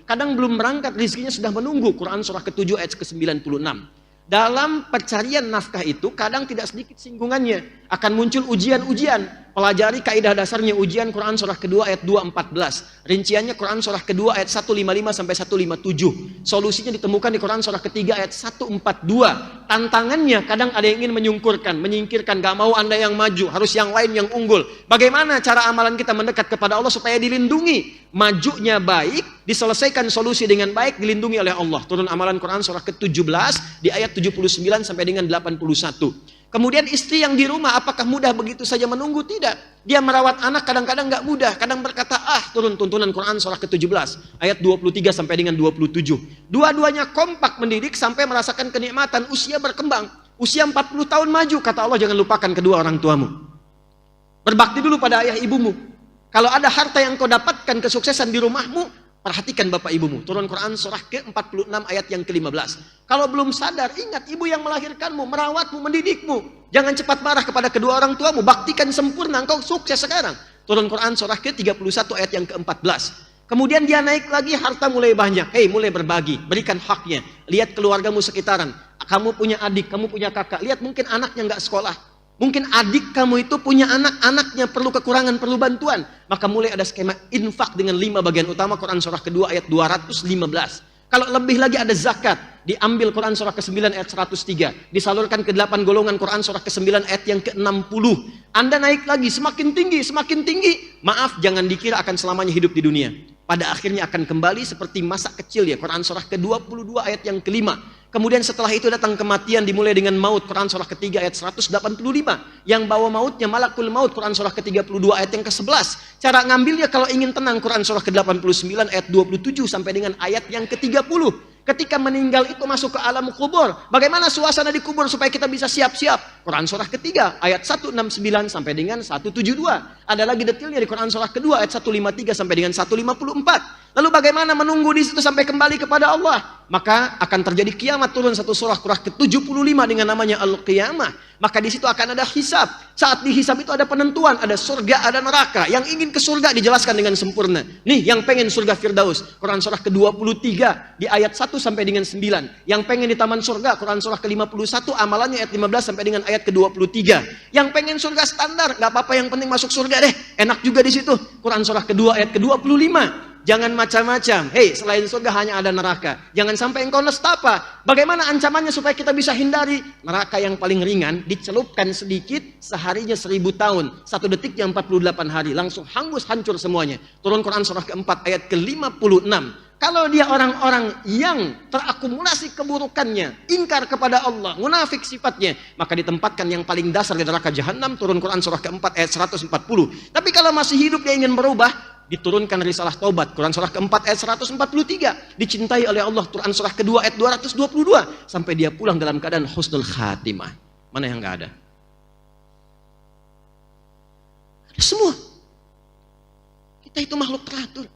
Speaker 1: Kadang belum berangkat, rezekinya sudah menunggu. Quran surah ke-7 ayat ke-96. Dalam pencarian nafkah itu kadang tidak sedikit singgungannya. Akan muncul ujian-ujian. Pelajari kaidah dasarnya, ujian Quran surah kedua ayat 214. Rinciannya Quran surah kedua ayat 155 sampai 157. Solusinya ditemukan di Quran surah ketiga ayat 142. Tantangannya kadang ada yang ingin menyingkirkan, gak mau Anda yang maju, harus yang lain yang unggul. Bagaimana cara amalan kita mendekat kepada Allah supaya dilindungi? Majunya baik, diselesaikan solusi dengan baik, dilindungi oleh Allah. Turun amalan Quran surah ke-17 di ayat 79 sampai dengan 81. Kemudian istri yang di rumah, apakah mudah begitu saja menunggu? Tidak. Dia merawat anak kadang-kadang nggak mudah. Kadang berkata, turun tuntunan Quran surah ke-17 ayat 23 sampai dengan 27. Dua-duanya kompak mendidik sampai merasakan kenikmatan. Usia berkembang. Usia 40 tahun maju. Kata Allah, jangan lupakan kedua orang tuamu. Berbakti dulu pada ayah ibumu. Kalau ada harta yang kau dapatkan kesuksesan di rumahmu, perhatikan bapak ibumu. Turun Quran surah ke-46 ayat yang ke-15. Kalau belum sadar, ingat ibu yang melahirkanmu, merawatmu, mendidikmu. Jangan cepat marah kepada kedua orang tuamu. Baktikan sempurna, engkau sukses sekarang. Turun Quran surah ke-31 ayat yang ke-14. Kemudian dia naik lagi, harta mulai banyak. Mulai berbagi, berikan haknya. Lihat keluargamu sekitaran. Kamu punya adik, kamu punya kakak. Lihat mungkin anaknya nggak sekolah. Mungkin adik kamu itu punya anak-anaknya perlu kekurangan, perlu bantuan. Maka mulai ada skema infak dengan 5 bagian utama. Quran surah kedua ayat 215. Kalau lebih lagi ada zakat. Diambil Quran surah ke-9 ayat 103. Disalurkan ke 8 golongan Quran surah ke-9 ayat yang ke-60. Anda naik lagi, semakin tinggi, semakin tinggi. Maaf, jangan dikira akan selamanya hidup di dunia. Pada akhirnya akan kembali seperti masa kecil ya. Quran surah ke-22 ayat yang ke-5. Kemudian setelah itu datang kematian, dimulai dengan maut. Quran surah ketiga ayat 185. Yang bawa mautnya malakul maut. Quran surah ke-32 ayat yang ke-11. Cara ngambilnya kalau ingin tenang, Quran surah ke-89 ayat 27 sampai dengan ayat yang ke-30. Ketika meninggal itu masuk ke alam kubur. Bagaimana suasana di kubur supaya kita bisa siap-siap? Quran surah ketiga ayat 169 sampai dengan 172. Ada lagi detailnya di Quran surah kedua ayat 153 sampai dengan 154. Lalu bagaimana menunggu di situ sampai kembali kepada Allah? Maka akan terjadi kiamat, turun satu surah ke-75 dengan namanya Al-Qiyamah. Maka di situ akan ada hisab. Saat dihisab itu ada penentuan, ada surga, ada neraka. Yang ingin ke surga dijelaskan dengan sempurna. Nih, yang pengen surga Firdaus, Quran surah ke-23 di ayat 1 sampai dengan 9. Yang pengen di taman surga, Quran surah ke-51 amalannya ayat 15 sampai dengan ayat ke-23. Yang pengen surga standar, nggak apa-apa, yang penting masuk surga deh. Enak juga di situ. Quran surah kedua ayat ke-25. Jangan macam-macam. Selain surga hanya ada neraka. Jangan sampai engkau nestapa. Bagaimana ancamannya supaya kita bisa hindari? Neraka yang paling ringan, dicelupkan sedikit, seharinya 1000 tahun. 1 detiknya 48 hari. Langsung hangus, hancur semuanya. Turun Quran surah keempat ayat ke-56. Kalau dia orang-orang yang terakumulasi keburukannya, ingkar kepada Allah, munafik sifatnya, maka ditempatkan yang paling dasar di neraka jahanam. Turun Quran surah keempat ayat 140. Tapi kalau masih hidup dia ingin berubah, diturunkan risalah taubat. Quran surah keempat ayat 143. Dicintai oleh Allah. Quran surah kedua ayat 222. Sampai dia pulang dalam keadaan husnul khatimah. Mana yang gak ada? Ada semua. Kita itu makhluk teratur.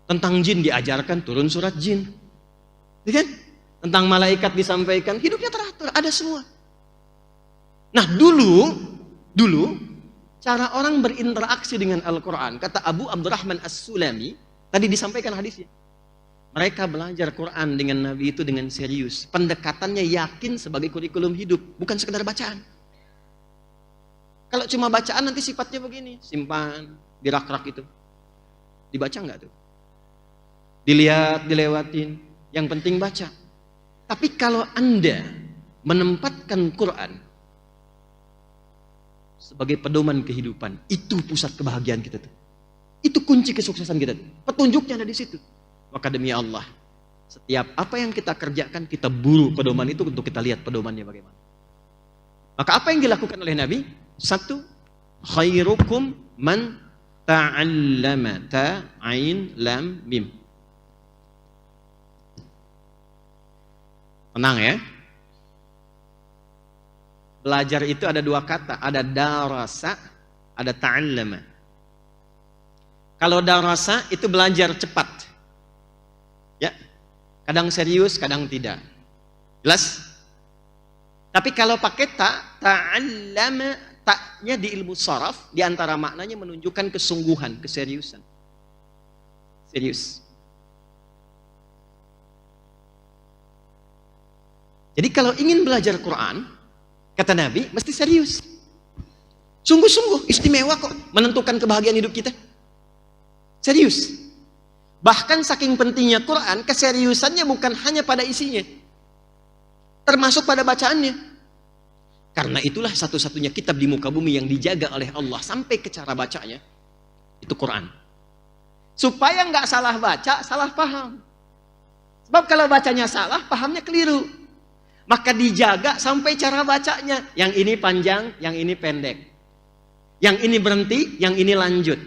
Speaker 1: Tentang jin diajarkan, turun surat jin. Ya kan? Tentang malaikat disampaikan, hidupnya teratur, ada semua. Nah dulu cara orang berinteraksi dengan Al-Quran, kata Abu Abdurrahman As-Sulami, tadi disampaikan hadisnya. Mereka belajar Quran dengan Nabi itu dengan serius. Pendekatannya yakin sebagai kurikulum hidup, bukan sekedar bacaan. Kalau cuma bacaan nanti sifatnya begini, simpan di rak-rak itu. Dibaca enggak tuh? dilihat, dilewatin. Yang penting baca. Tapi kalau Anda menempatkan Quran sebagai pedoman kehidupan, itu pusat kebahagiaan kita tuh. Itu kunci kesuksesan kita tuh. Petunjuknya ada di situ. Maka demi Allah, setiap apa yang kita kerjakan, kita buru pedoman itu untuk kita lihat pedomannya bagaimana. Maka apa yang dilakukan oleh Nabi? Satu, khairukum man ta'allama, ta'ain lam mim. Tenang ya. Belajar itu ada dua kata, ada darasa, ada ta'allama. Kalau darasa itu belajar cepat. Ya. Kadang serius, kadang tidak. Jelas? Tapi kalau pakai ta'allama, taknya di ilmu sharaf, di antara maknanya menunjukkan kesungguhan, keseriusan. Serius. Jadi kalau ingin belajar Quran, kata Nabi, mesti serius. Sungguh-sungguh, istimewa kok menentukan kebahagiaan hidup kita. Serius. Bahkan saking pentingnya Quran, keseriusannya bukan hanya pada isinya, termasuk pada bacaannya. Karena itulah satu-satunya kitab di muka bumi yang dijaga oleh Allah sampai ke cara bacanya, itu Quran. Supaya nggak salah baca, salah paham. Sebab kalau bacanya salah, pahamnya keliru. Maka dijaga sampai cara bacanya. Yang ini panjang, yang ini pendek. Yang ini berhenti, yang ini lanjut.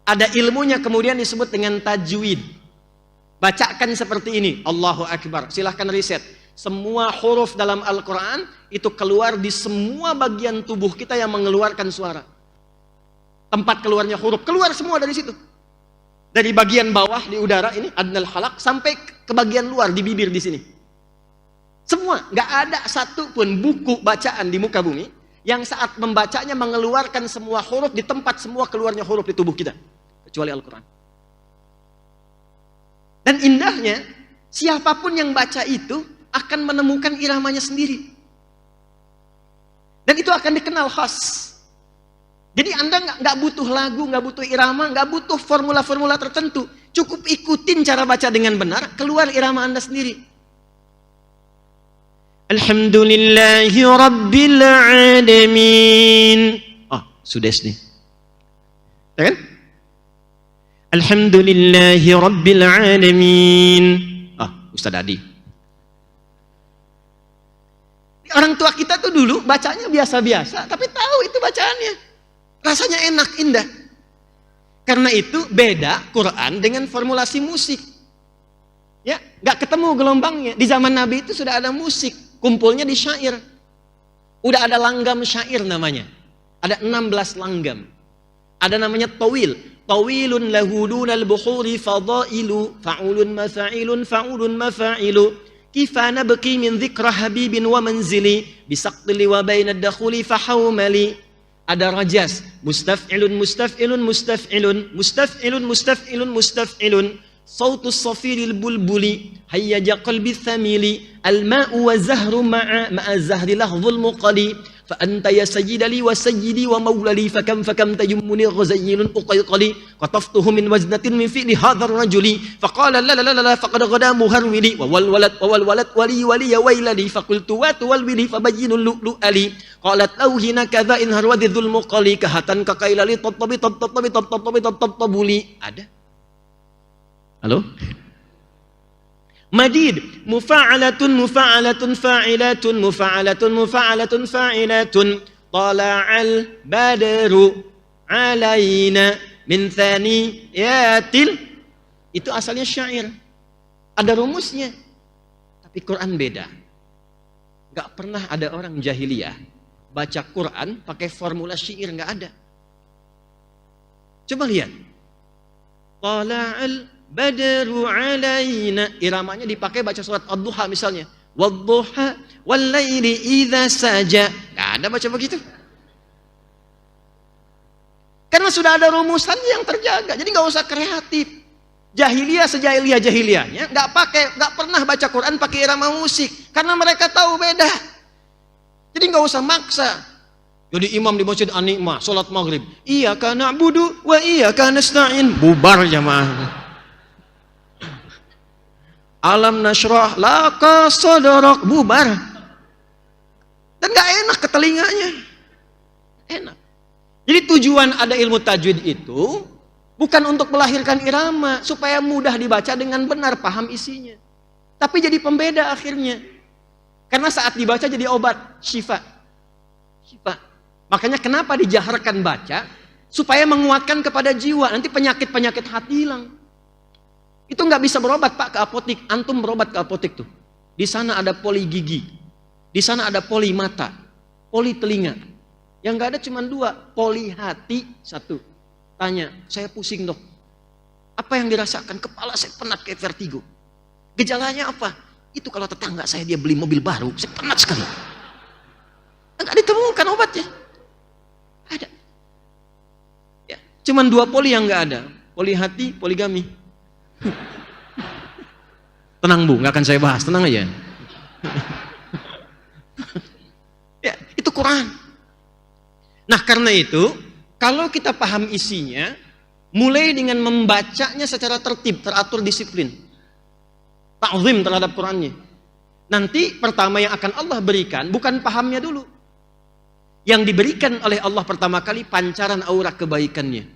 Speaker 1: Ada ilmunya kemudian disebut dengan tajwid. Bacakan seperti ini, Allahu Akbar. Silahkan riset. Semua huruf dalam Al-Quran itu keluar di semua bagian tubuh kita yang mengeluarkan suara. Tempat keluarnya huruf, keluar semua dari situ. Dari bagian bawah di udara ini, adnal halak, sampai ke bagian luar di bibir di sini. Semua, nggak ada satu pun buku bacaan di muka bumi yang saat membacanya mengeluarkan semua huruf di tempat semua keluarnya huruf di tubuh kita. Kecuali Al-Quran. Dan indahnya, siapapun yang baca itu akan menemukan iramanya sendiri. Dan itu akan dikenal khas. Jadi Anda nggak butuh lagu, nggak butuh irama, nggak butuh formula-formula tertentu. Cukup ikutin cara baca dengan benar, keluar irama Anda sendiri. Alhamdulillahi Rabbil Alamin. Oh, sudah nih. Ya kan? Alhamdulillahi Rabbil Alamin. Ah, Ustaz Adi. Orang tua kita tuh dulu bacanya biasa-biasa, tapi tahu itu bacaannya. Rasanya enak, indah. Karena itu beda Quran dengan formulasi musik. Ya, nggak ketemu gelombangnya. Di zaman Nabi itu sudah ada musik, kumpulnya di syair. Udah ada langgam syair namanya. Ada 16 langgam. Ada namanya tawil. Tawilun lahudunal bukhuri fadailu fa'ulun mafa'ilun fa'ulun mafa'ilu kifana baki min dzikra habibin wa manzili bisaqtili wa bainad dakhuli fahawmali. Ada rajas, mustaf'ilun mustaf'ilun mustaf'ilun mustaf'ilun mustaf'ilun mustaf'ilun sautus safiril bulbuli hayyaja qalbi thamili alma'u wa zahru ma'a zahri lahzul muqali fa anta ya sayyidali wa sayyidi wa maulali fakam tajummuni ghazayyilun uqayqali qataftuhu min waznatin min fi'li hadzal rajuli faqala la la la la faqad ghada muharwili wa wal walad wali wali ya wailali faqultu wa wal wili fabayyinul lu'lu ali qalat lauhina kadza in harwadhul muqali kahatan kaqailali tattabi ada. Halo? Madid, mufa'alatun mufa'alatun fa'ilatun mufa'alatun mufa'alatun fa'ilatun tala'al badru alaina min thaniyatil. Itu asalnya syair, ada rumusnya. Tapi Quran beda. Gak pernah ada orang jahiliyah baca Quran pakai formula syair, gak ada. Coba lihat, tala'al badru alaina, iramanya dipakai baca surat Ad-Duha misalnya. Wadduha wallaili idza saja. Enggak ada baca begitu. Karena sudah ada rumusan yang terjaga. Jadi enggak usah kreatif. Jahiliyah sejahiliyah-jahiliyahnya enggak pernah baca Quran pakai irama musik karena mereka tahu beda. Jadi enggak usah maksa. Jadi imam di masjid An-Ni'mah salat maghrib, iyyaka na'budu wa iyyaka nasta'in, bubar jamaah. Alam nashrah laka sadrak, bubar. Dan gak enak ke telinganya. Enak. Jadi tujuan ada ilmu tajwid itu bukan untuk melahirkan irama, supaya mudah dibaca dengan benar, paham isinya. Tapi jadi pembeda akhirnya. Karena saat dibaca jadi obat, syifa. Syifa. Makanya kenapa dijaharkan baca? Supaya menguatkan kepada jiwa. Nanti penyakit-penyakit hati hilang. Itu nggak bisa berobat Pak ke apotik. Antum berobat ke apotik tuh. Di sana ada poli gigi. Di sana ada poli mata. Poli telinga. Yang nggak ada cuma 2. Poli hati 1. Tanya, saya pusing dok. Apa yang dirasakan? Kepala saya penat kayak vertigo. Gejalanya apa? Itu kalau tetangga saya dia beli mobil baru, saya penat sekali. Nggak ditemukan obatnya. Ada. Ya, cuman 2 poli yang nggak ada. Poli hati, poligami. Tenang Bu, nggak akan saya bahas, tenang aja. Ya, itu Quran. Nah karena itu, kalau kita paham isinya, mulai dengan membacanya secara tertib, teratur, disiplin. Ta'zim terhadap Qurannya. Nanti pertama yang akan Allah berikan, bukan pahamnya dulu. Yang diberikan oleh Allah pertama kali, pancaran aura kebaikannya.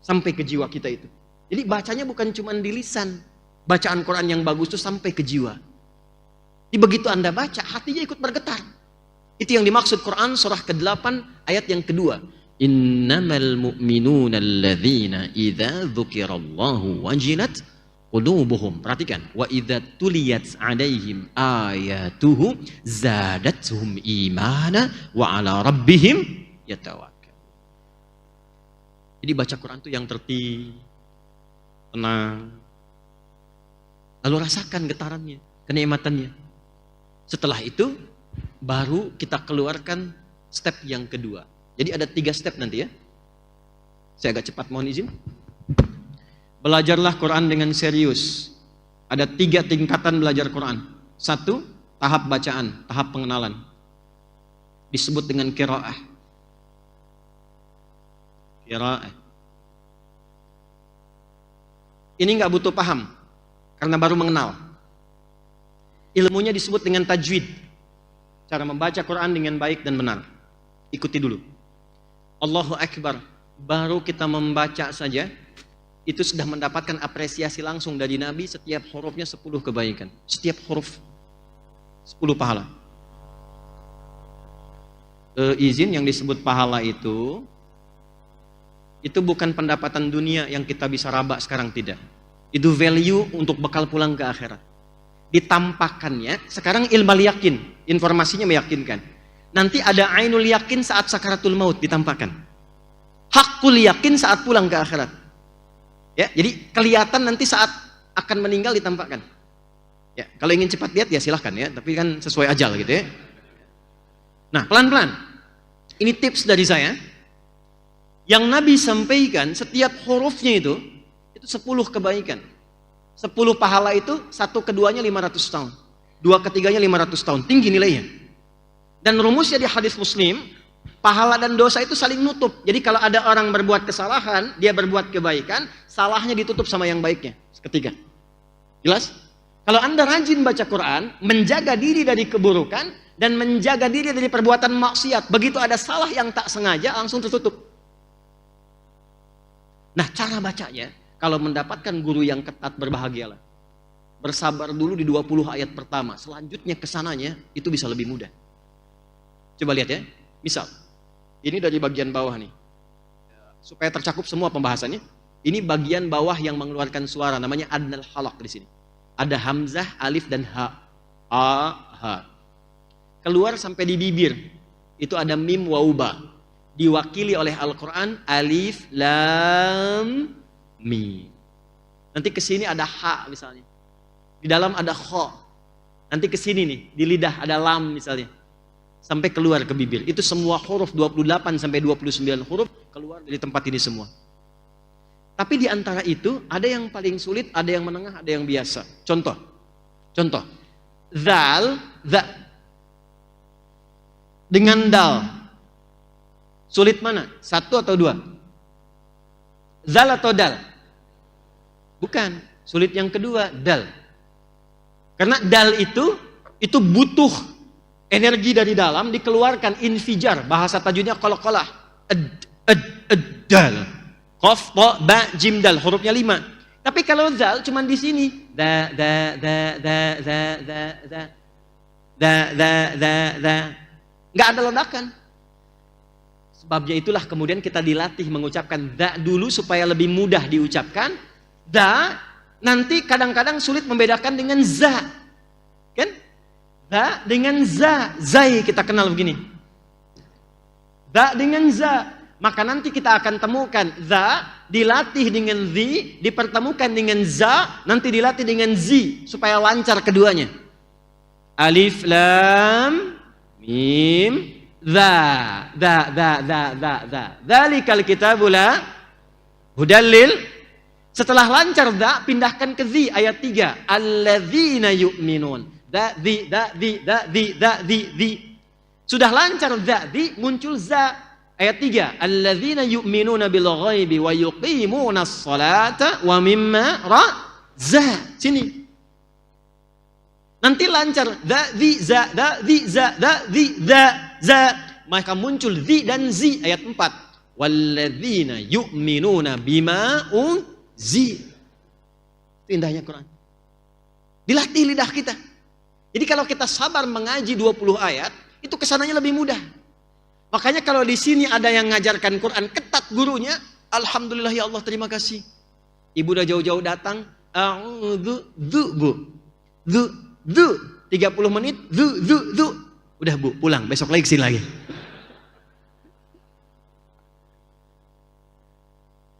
Speaker 1: Sampai ke jiwa kita itu. Jadi bacanya bukan cuma di lisan. Bacaan Quran yang bagus itu sampai ke jiwa. Jadi begitu Anda baca, hatinya ikut bergetar. Itu yang dimaksud Quran surah ke-8 ayat yang kedua. Innamal mu'minuna alladzina idza dzukirallahu wajilat qulubuhum. Perhatikan, wa idza tuliyat 'alaihim ayatuhu zadatuhum imana wa 'ala rabbihim yatawakkal. Jadi baca Quran itu yang tertib, tenang. Lalu rasakan getarannya, kenikmatannya. Setelah itu baru kita keluarkan step yang kedua. Jadi ada 3 step nanti ya. Saya agak cepat, mohon izin. Belajarlah Quran dengan serius. Ada 3 tingkatan belajar Quran. 1, tahap bacaan, tahap pengenalan. Disebut dengan qiraah. Qiraah. Ini nggak butuh paham, karena baru mengenal. Ilmunya disebut dengan tajwid. Cara membaca Quran dengan baik dan benar. Ikuti dulu. Allahu Akbar. Baru kita membaca saja, itu sudah mendapatkan apresiasi langsung dari Nabi. Setiap hurufnya 10 kebaikan. Setiap huruf 10 pahala. Izin, yang disebut pahala itu bukan pendapatan dunia yang kita bisa raba sekarang, tidak. Itu value untuk bekal pulang ke akhirat. Ditampakkannya, sekarang ilmal yakin, informasinya meyakinkan. Nanti ada ainul yakin saat sakaratul maut ditampakkan. Hakul yakin saat pulang ke akhirat. Ya, jadi kelihatan nanti saat akan meninggal ditampakkan. Ya, kalau ingin cepat lihat ya silahkan ya, tapi kan sesuai ajal gitu ya. Nah, pelan-pelan. Ini tips dari saya. Yang Nabi sampaikan, setiap hurufnya itu 10 kebaikan. 10 pahala itu, 1 keduanya 500 tahun. 2 ketiganya 500 tahun. Tinggi nilainya. Dan rumusnya di hadis Muslim, pahala dan dosa itu saling nutup. Jadi kalau ada orang berbuat kesalahan, dia berbuat kebaikan, salahnya ditutup sama yang baiknya seketika. Jelas? Kalau Anda rajin baca Quran, menjaga diri dari keburukan dan menjaga diri dari perbuatan maksiat, begitu ada salah yang tak sengaja langsung tertutup. Nah, cara bacanya, kalau mendapatkan guru yang ketat, berbahagialah. Bersabar dulu di 20 ayat pertama, selanjutnya kesananya itu bisa lebih mudah. Coba lihat ya. Misal, ini dari bagian bawah nih. Supaya tercakup semua pembahasannya. Ini bagian bawah yang mengeluarkan suara, namanya adnal halaq di sini. Ada hamzah, alif dan ha. A, ha. Keluar sampai di bibir. Itu ada mim wa uba. Diwakili oleh Al-Qur'an alif, lam, mim. Nanti ke sini ada ha misalnya. Di dalam ada kha. Nanti ke sini nih, di lidah ada lam misalnya. Sampai keluar ke bibir. Itu semua huruf 28 sampai 29 huruf keluar dari tempat ini semua. Tapi di antara itu ada yang paling sulit, ada yang menengah, ada yang biasa. Contoh. Zal, za. Dengan dal. Sulit mana? 1 atau 2? Zal atau dal? Bukan. Sulit yang kedua, dal. Karena dal itu butuh energi dari dalam dikeluarkan, infijar, bahasa tajwidnya qalqalah. Dal. Qaf, ta, ba, jim, dal, hurufnya 5. Tapi kalau zal cuman di sini. Nggak ada ledakan. Sebabnya itulah kemudian kita dilatih mengucapkan da dulu supaya lebih mudah diucapkan. Da, nanti kadang-kadang sulit membedakan dengan za. Kan? Da dengan za. Zai kita kenal begini. Da dengan za. Maka nanti kita akan temukan za dilatih dengan zi, dipertemukan dengan za, nanti dilatih dengan zi supaya lancar keduanya. Alif lam mim za. Dzalikal kitabul la hudal lil. Setelah lancar za, pindahkan ke zi ayat 3. Alladzina yu'minun. Zi. Sudah lancar za, zi, muncul za. Ayat 3, alladzina yu'minuna bil ghaibi wa yuqimunas salata wa mimma razaqnahum. Sini. Nanti lancar za. Maka muncul zi dan zi ayat 4. Walladzina yu'minuna bima unzil. Itu indahnya Quran. Dilatih lidah kita. Jadi kalau kita sabar mengaji 20 ayat, itu kesananya lebih mudah. Makanya kalau di sini ada yang ngajarkan Quran ketat gurunya, alhamdulillah ya Allah terima kasih. Ibu udah jauh-jauh datang, bu. 30 menit, udah bu, pulang, besok lagi kesini lagi.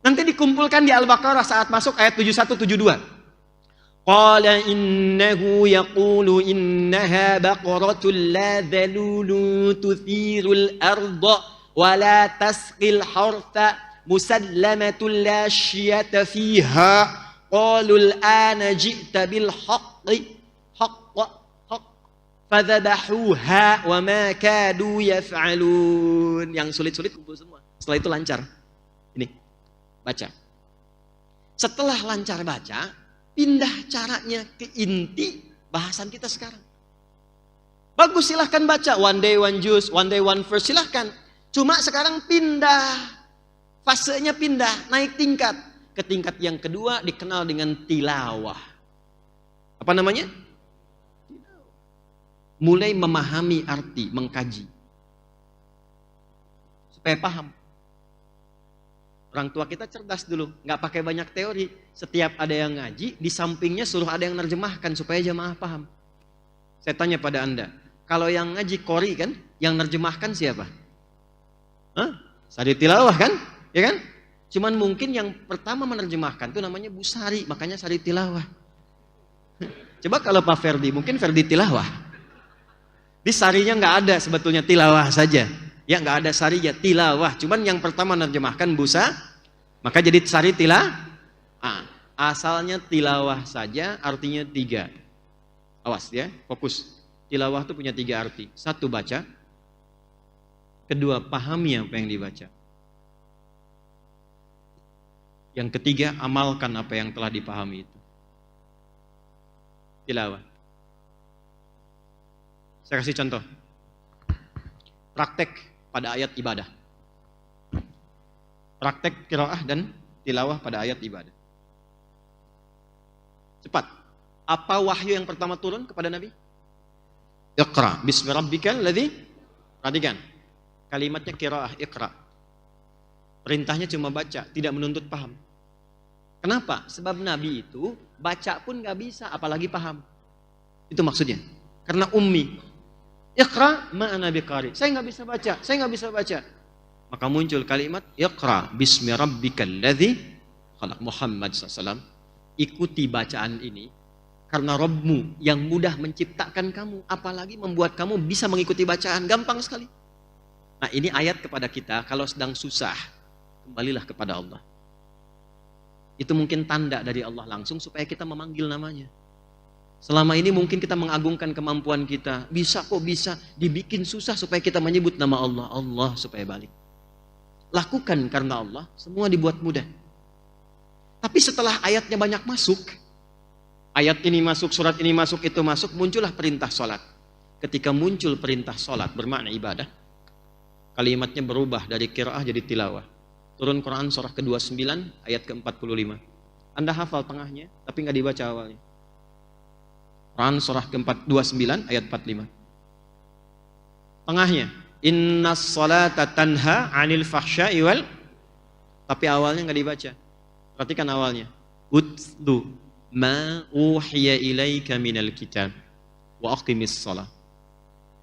Speaker 1: Nanti dikumpulkan di Al-Baqarah saat masuk ayat 71-72. Qala innahu yaqulu innaha baqaratun la dhalulun tuthirul arda wa la tasqil hartha musallamatun la syiyata fiha qalu al-ana ji'ta bil haqqi fadhabahuha wa ma kadu yaf'alun. Yang sulit-sulit kumpul semua. Setelah itu lancar. Ini baca. Setelah lancar baca, pindah caranya ke inti bahasan kita sekarang. Bagus, silahkan baca one day one juz, one day one verse, silahkan. Cuma sekarang pindah, fasenya pindah, naik tingkat. Ke tingkat yang kedua dikenal dengan tilawah. Apa namanya? Mulai memahami arti, mengkaji. Supaya paham. Orang tua kita cerdas dulu, nggak pakai banyak teori. Setiap ada yang ngaji, di sampingnya suruh ada yang nerjemahkan supaya jamaah paham. Saya tanya pada Anda, kalau yang ngaji qori kan, yang nerjemahkan siapa? Sari tilawah kan? Ya kan? Cuman mungkin yang pertama menerjemahkan itu namanya Bu Sari, makanya Sari tilawah. Coba kalau Pak Ferdi, mungkin Ferdi tilawah. Di sarinya nggak ada sebetulnya, tilawah saja. Ya nggak ada sarinya, tilawah. Cuman yang pertama menerjemahkan busa, maka jadi sari asalnya tilawah saja, artinya 3. Awas ya, fokus. Tilawah itu punya 3 arti. 1, baca. 2, pahami apa yang dibaca. Yang 3, amalkan apa yang telah dipahami itu. Tilawah. Saya kasih contoh. Praktek pada ayat ibadah. Praktek qiraah dan tilawah pada ayat ibadah. Cepat. Apa wahyu yang pertama turun kepada Nabi? Iqra bismi rabbikal ladzi. Perhatikan. Kalimatnya qiraah, iqra. Perintahnya cuma baca, tidak menuntut paham. Kenapa? Sebab Nabi itu baca pun gak bisa, apalagi paham. Itu maksudnya. Karena ummi. Iqra ma'ana biqari. Saya nggak bisa baca. Maka muncul kalimat Iqra bismi rabbikal ladzi khalaq. Muhammad SAW, ikuti bacaan ini karena Rabbmu yang mudah menciptakan kamu, apalagi membuat kamu bisa mengikuti bacaan, gampang sekali. Nah, ini ayat kepada kita, kalau sedang susah, kembalilah kepada Allah. Itu mungkin tanda dari Allah langsung supaya kita memanggil namanya. Selama ini mungkin kita mengagungkan kemampuan kita. Bisa kok bisa. Dibikin susah supaya kita menyebut nama Allah. Allah supaya balik. Lakukan karena Allah. Semua dibuat mudah. Tapi setelah ayatnya banyak masuk. Ayat ini masuk, surat ini masuk, itu masuk, muncullah perintah sholat. Ketika muncul perintah sholat bermakna ibadah, kalimatnya berubah dari qiraah jadi tilawah. Turun Quran surah ke-29 ayat ke-45. Anda hafal tengahnya, tapi nggak dibaca awalnya. Quran surah ke-29 ayat 45. Tengahnya, innas salata tanha 'anil fahsya'i wal, tapi awalnya nggak dibaca. Perhatikan awalnya. Utlu ma uhiya ilaika minal kitab wa aqimis shalah.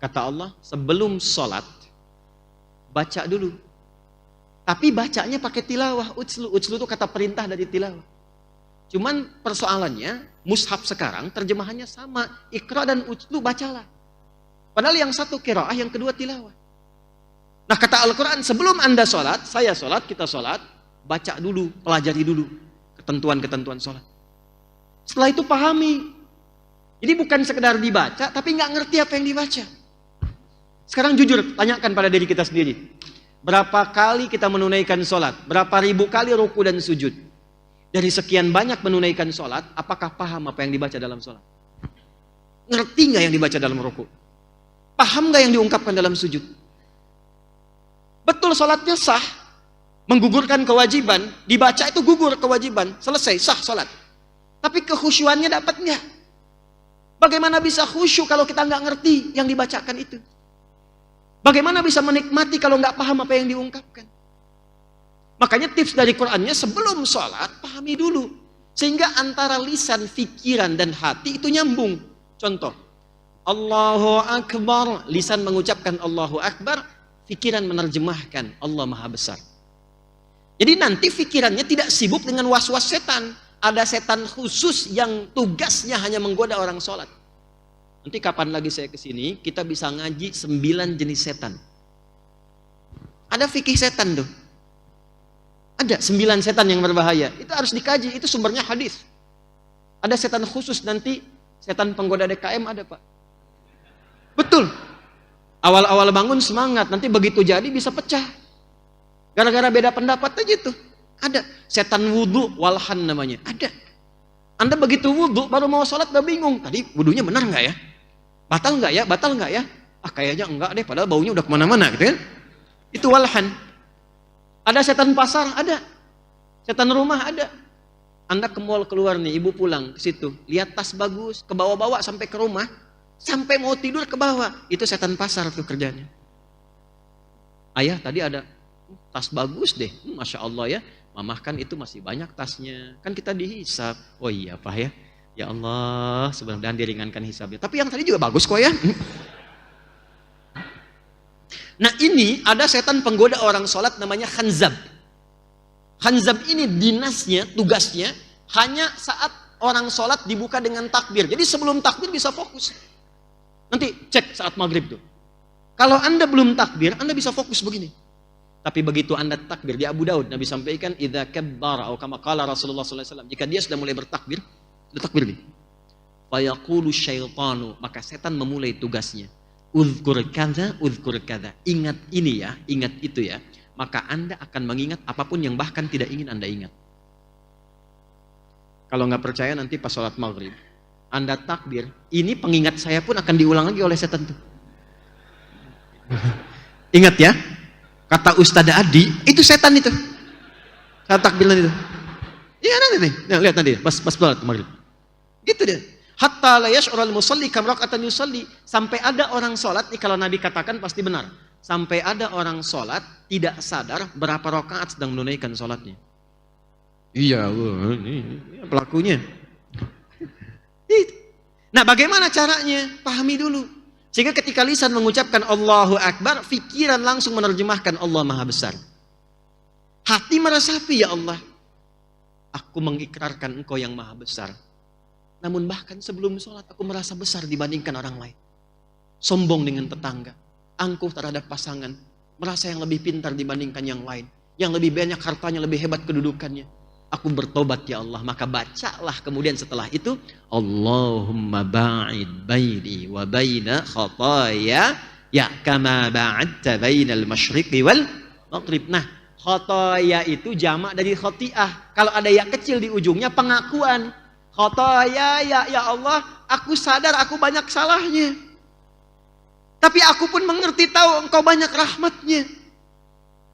Speaker 1: Kata Allah, sebelum salat baca dulu. Tapi bacanya pakai tilawah. Utslu itu kata perintah dari tilawah. Cuman persoalannya, mushaf sekarang terjemahannya sama. Iqra dan utslu bacalah. Padahal yang satu qiraah, yang kedua tilawah. Nah kata Al-Quran, sebelum Anda sholat, saya sholat, kita sholat, baca dulu, pelajari dulu ketentuan-ketentuan sholat. Setelah itu pahami. Jadi bukan sekedar dibaca, tapi nggak ngerti apa yang dibaca. Sekarang jujur, tanyakan pada diri kita sendiri. Berapa kali kita menunaikan sholat? Berapa ribu kali ruku dan sujud? Dari sekian banyak menunaikan sholat, apakah paham apa yang dibaca dalam sholat? Ngerti nggak yang dibaca dalam ruku? Paham nggak yang diungkapkan dalam sujud? Betul sholatnya sah, menggugurkan kewajiban, dibaca itu gugur kewajiban, selesai, sah sholat. Tapi kekhusyuannya dapat nggak? Bagaimana bisa khusyuk kalau kita nggak ngerti yang dibacakan itu? Bagaimana bisa menikmati kalau nggak paham apa yang diungkapkan? Makanya tips dari Qur'annya sebelum sholat, pahami dulu. Sehingga antara lisan, pikiran, dan hati itu nyambung. Contoh, Allahu Akbar, lisan mengucapkan Allahu Akbar, pikiran menerjemahkan Allah Maha Besar. Jadi nanti pikirannya tidak sibuk dengan was-was setan. Ada setan khusus yang tugasnya hanya menggoda orang sholat. Nanti kapan lagi saya kesini, kita bisa ngaji 9 jenis setan. Ada fikih setan tuh. Ada 9 setan yang berbahaya. Itu harus dikaji, itu sumbernya hadis. Ada setan khusus nanti, setan penggoda DKM ada Pak. Betul. Awal-awal bangun semangat, nanti begitu jadi bisa pecah. Gara-gara beda pendapat aja tuh. Ada setan wudhu, walhan namanya. Ada. Anda begitu wudhu, baru mau sholat udah bingung. Tadi wudhunya benar nggak ya? Batal nggak ya? Batal nggak ya? Ah kayaknya enggak deh, padahal baunya udah kemana-mana gitu kan? Itu walhan. Ada setan pasar, ada. Setan rumah ada. Anda ke mall keluar nih, ibu pulang ke situ, lihat tas bagus, ke bawah-bawa sampai ke rumah, sampai mau tidur ke bawah. Itu setan pasar tuh kerjanya. Ayah tadi ada tas bagus deh, Masya Allah ya. Mamah kan itu masih banyak tasnya. Kan kita dihisab. Oh iya Pak ya. Ya Allah, sebenarnya diringankan hisabnya. Tapi yang tadi juga bagus kok ya. Nah ini ada setan penggoda orang sholat namanya khanzab. Khanzab ini dinasnya, tugasnya hanya saat orang sholat dibuka dengan takbir. Jadi sebelum takbir bisa fokus. Nanti cek saat maghrib tuh. Kalau Anda belum takbir, Anda bisa fokus begini. Tapi begitu Anda takbir, di Abu Daud Nabi sampaikan idza kabbara atau kama qala Rasulullah sallallahu alaihi wasallam, jika dia sudah mulai bertakbir, sudah takbir nih. Fa yaqulu syaitanu, maka setan memulai tugasnya. Uzkur kadza, uzkur kadza. Ingat ini ya, ingat itu ya. Maka Anda akan mengingat apapun yang bahkan tidak ingin Anda ingat. Kalau nggak percaya nanti pas sholat maghrib, Anda takbir, ini pengingat saya pun akan diulang lagi oleh setan tuh. Ingat ya. Kata Ustadz Adi, itu setan itu. Saat takbiran itu. Iya nanti nih, nah, lihat nanti pas sholat maghrib. Gitu deh. Hatta la yash'urul musalli kam raka'atan yusalli, sampai ada orang sholat nih, kalau Nabi katakan pasti benar. Sampai ada orang sholat tidak sadar berapa rakaat sedang menunaikan sholatnya. Iya, ini pelakunya. Nah, bagaimana caranya? Pahami dulu. Sehingga ketika lisan mengucapkan Allahu Akbar, pikiran langsung menerjemahkan Allah Maha Besar. Hati meresapi, ya Allah, aku mengikrarkan Engkau yang Maha Besar. Namun bahkan sebelum sholat aku merasa besar dibandingkan orang lain. Sombong dengan tetangga, angkuh terhadap pasangan, merasa yang lebih pintar dibandingkan yang lain, yang lebih banyak hartanya, lebih hebat kedudukannya. Aku bertobat ya Allah. Maka bacalah kemudian setelah itu, Allahumma ba'id baini wa baina khataya ya kama ba'adta bainal masyriqi wal maghrib. Nah, khataya itu jamak dari khati'ah. Kalau ada ya kecil di ujungnya pengakuan. khotoya ya Allah, aku sadar aku banyak salahnya. Tapi aku pun mengerti tahu Engkau banyak rahmatnya.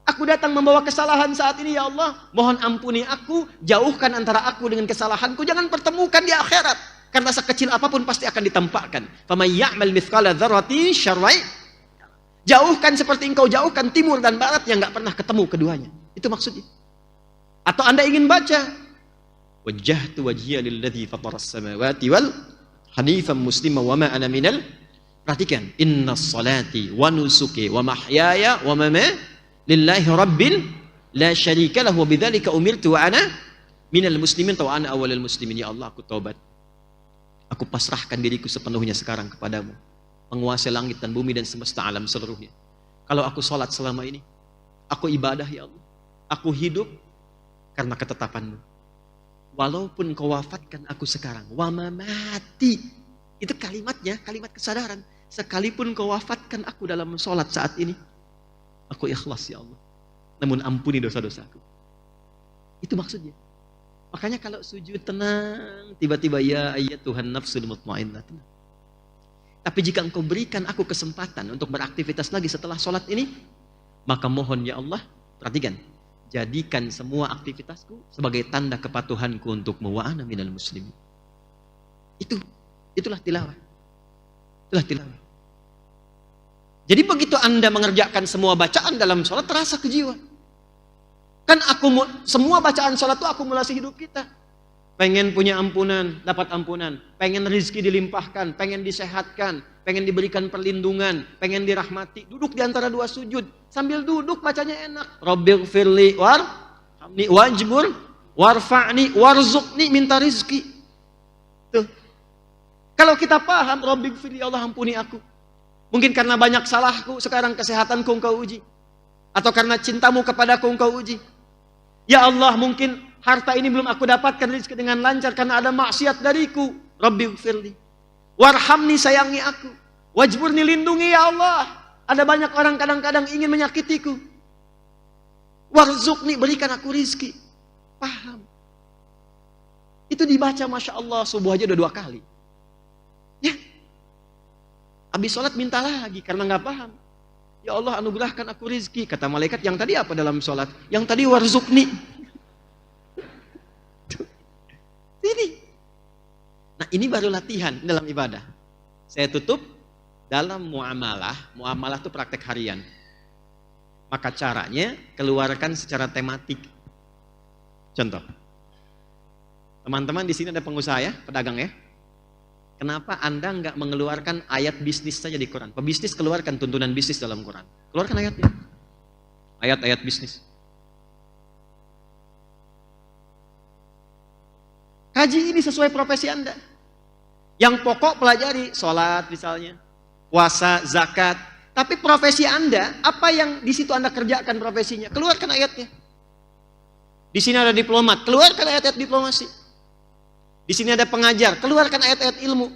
Speaker 1: Aku datang membawa kesalahan saat ini ya Allah. Mohon ampuni aku, jauhkan antara aku dengan kesalahanku. Jangan pertemukan di akhirat. Karena sekecil apapun pasti akan ditampakkan. Faman ya'mal mithqala dzarratin syarran. Jauhkan seperti Engkau jauhkan timur dan barat yang gak pernah ketemu keduanya. Itu maksudnya. Atau Anda ingin baca, wajjahtu wajhiya lilladzi fataras samawati wal hanifan musliman wa ma ana minal. Perhatikan, innas salati wa nusuki wa mahyaya wa mamati lillahi rabbil la syarika lahu wa bidzalika umirtu wa ana minal muslimin wa ana awwalul muslimin. Ya Allah, aku taubat. Aku pasrahkan diriku sepenuhnya sekarang kepadamu, penguasa langit dan bumi dan semesta alam seluruhnya. Kalau aku sholat selama ini, aku ibadah ya Allah, aku hidup karena ketetapanmu. Walaupun kau wafatkan aku sekarang, wa mamati, itu kalimatnya, kalimat kesadaran. Sekalipun kau wafatkan aku dalam sholat saat ini, aku ikhlas ya Allah. Namun ampuni dosa-dosaku. Itu maksudnya. Makanya kalau sujud tenang, tiba-tiba ya ayat Tuhan nafsul mutmainnah. Tapi jika engkau berikan aku kesempatan untuk beraktivitas lagi setelah sholat ini, maka mohon ya Allah, perhatikan, jadikan semua aktivitasku sebagai tanda kepatuhanku untukmu wa ana minal muslimin. Itulah tilawah. Itulah tilawah. Jadi begitu Anda mengerjakan semua bacaan dalam sholat, terasa ke jiwa. Kan semua bacaan sholat itu akumulasi hidup kita. Pengen punya ampunan, dapat ampunan. Pengen rizki dilimpahkan, pengen disehatkan, pengen diberikan perlindungan, pengen dirahmati. Duduk di antara dua sujud. Sambil duduk bacanya enak. Rabbighfirli warhamni wajbur warfa'ni warzuqni, minta rizki. Tuh. Kalau kita paham, Rabbighfirli, Allah ampuni aku. Mungkin karena banyak salahku, sekarang kesehatanku Engkau uji. Atau karena cintamu kepadaku Engkau uji. Ya Allah, mungkin harta ini belum aku dapatkan rezeki dengan lancar karena ada maksiat dariku. Rabbighfirli. Warhamni, sayangi aku. Wajburni, lindungi ya Allah. Ada banyak orang kadang-kadang ingin menyakitiku. Warzuqni, berikan aku rizki. Paham. Itu dibaca Masya Allah, subuh aja udah 2 kali. Ya. Habis sholat minta lagi karena nggak paham. Ya Allah, anugerahkan aku rizki. Kata malaikat, yang tadi apa dalam sholat? Yang tadi warzukni. Ini. Nah, ini baru latihan dalam ibadah. Saya tutup dalam muamalah. Muamalah itu praktek harian. Maka caranya keluarkan secara tematik. Contoh. Teman-teman di sini ada pengusaha ya, pedagang ya. Kenapa Anda nggak mengeluarkan ayat bisnis saja di Quran? Pebisnis keluarkan tuntunan bisnis dalam Quran. Keluarkan ayatnya. Ayat-ayat bisnis. Kaji ini sesuai profesi Anda. Yang pokok pelajari, sholat misalnya, puasa, zakat. Tapi profesi Anda, apa yang di situ Anda kerjakan profesinya? Keluarkan ayatnya. Di sini ada diplomat, keluarkan ayat-ayat diplomasi. Di sini ada pengajar, keluarkan ayat-ayat ilmu.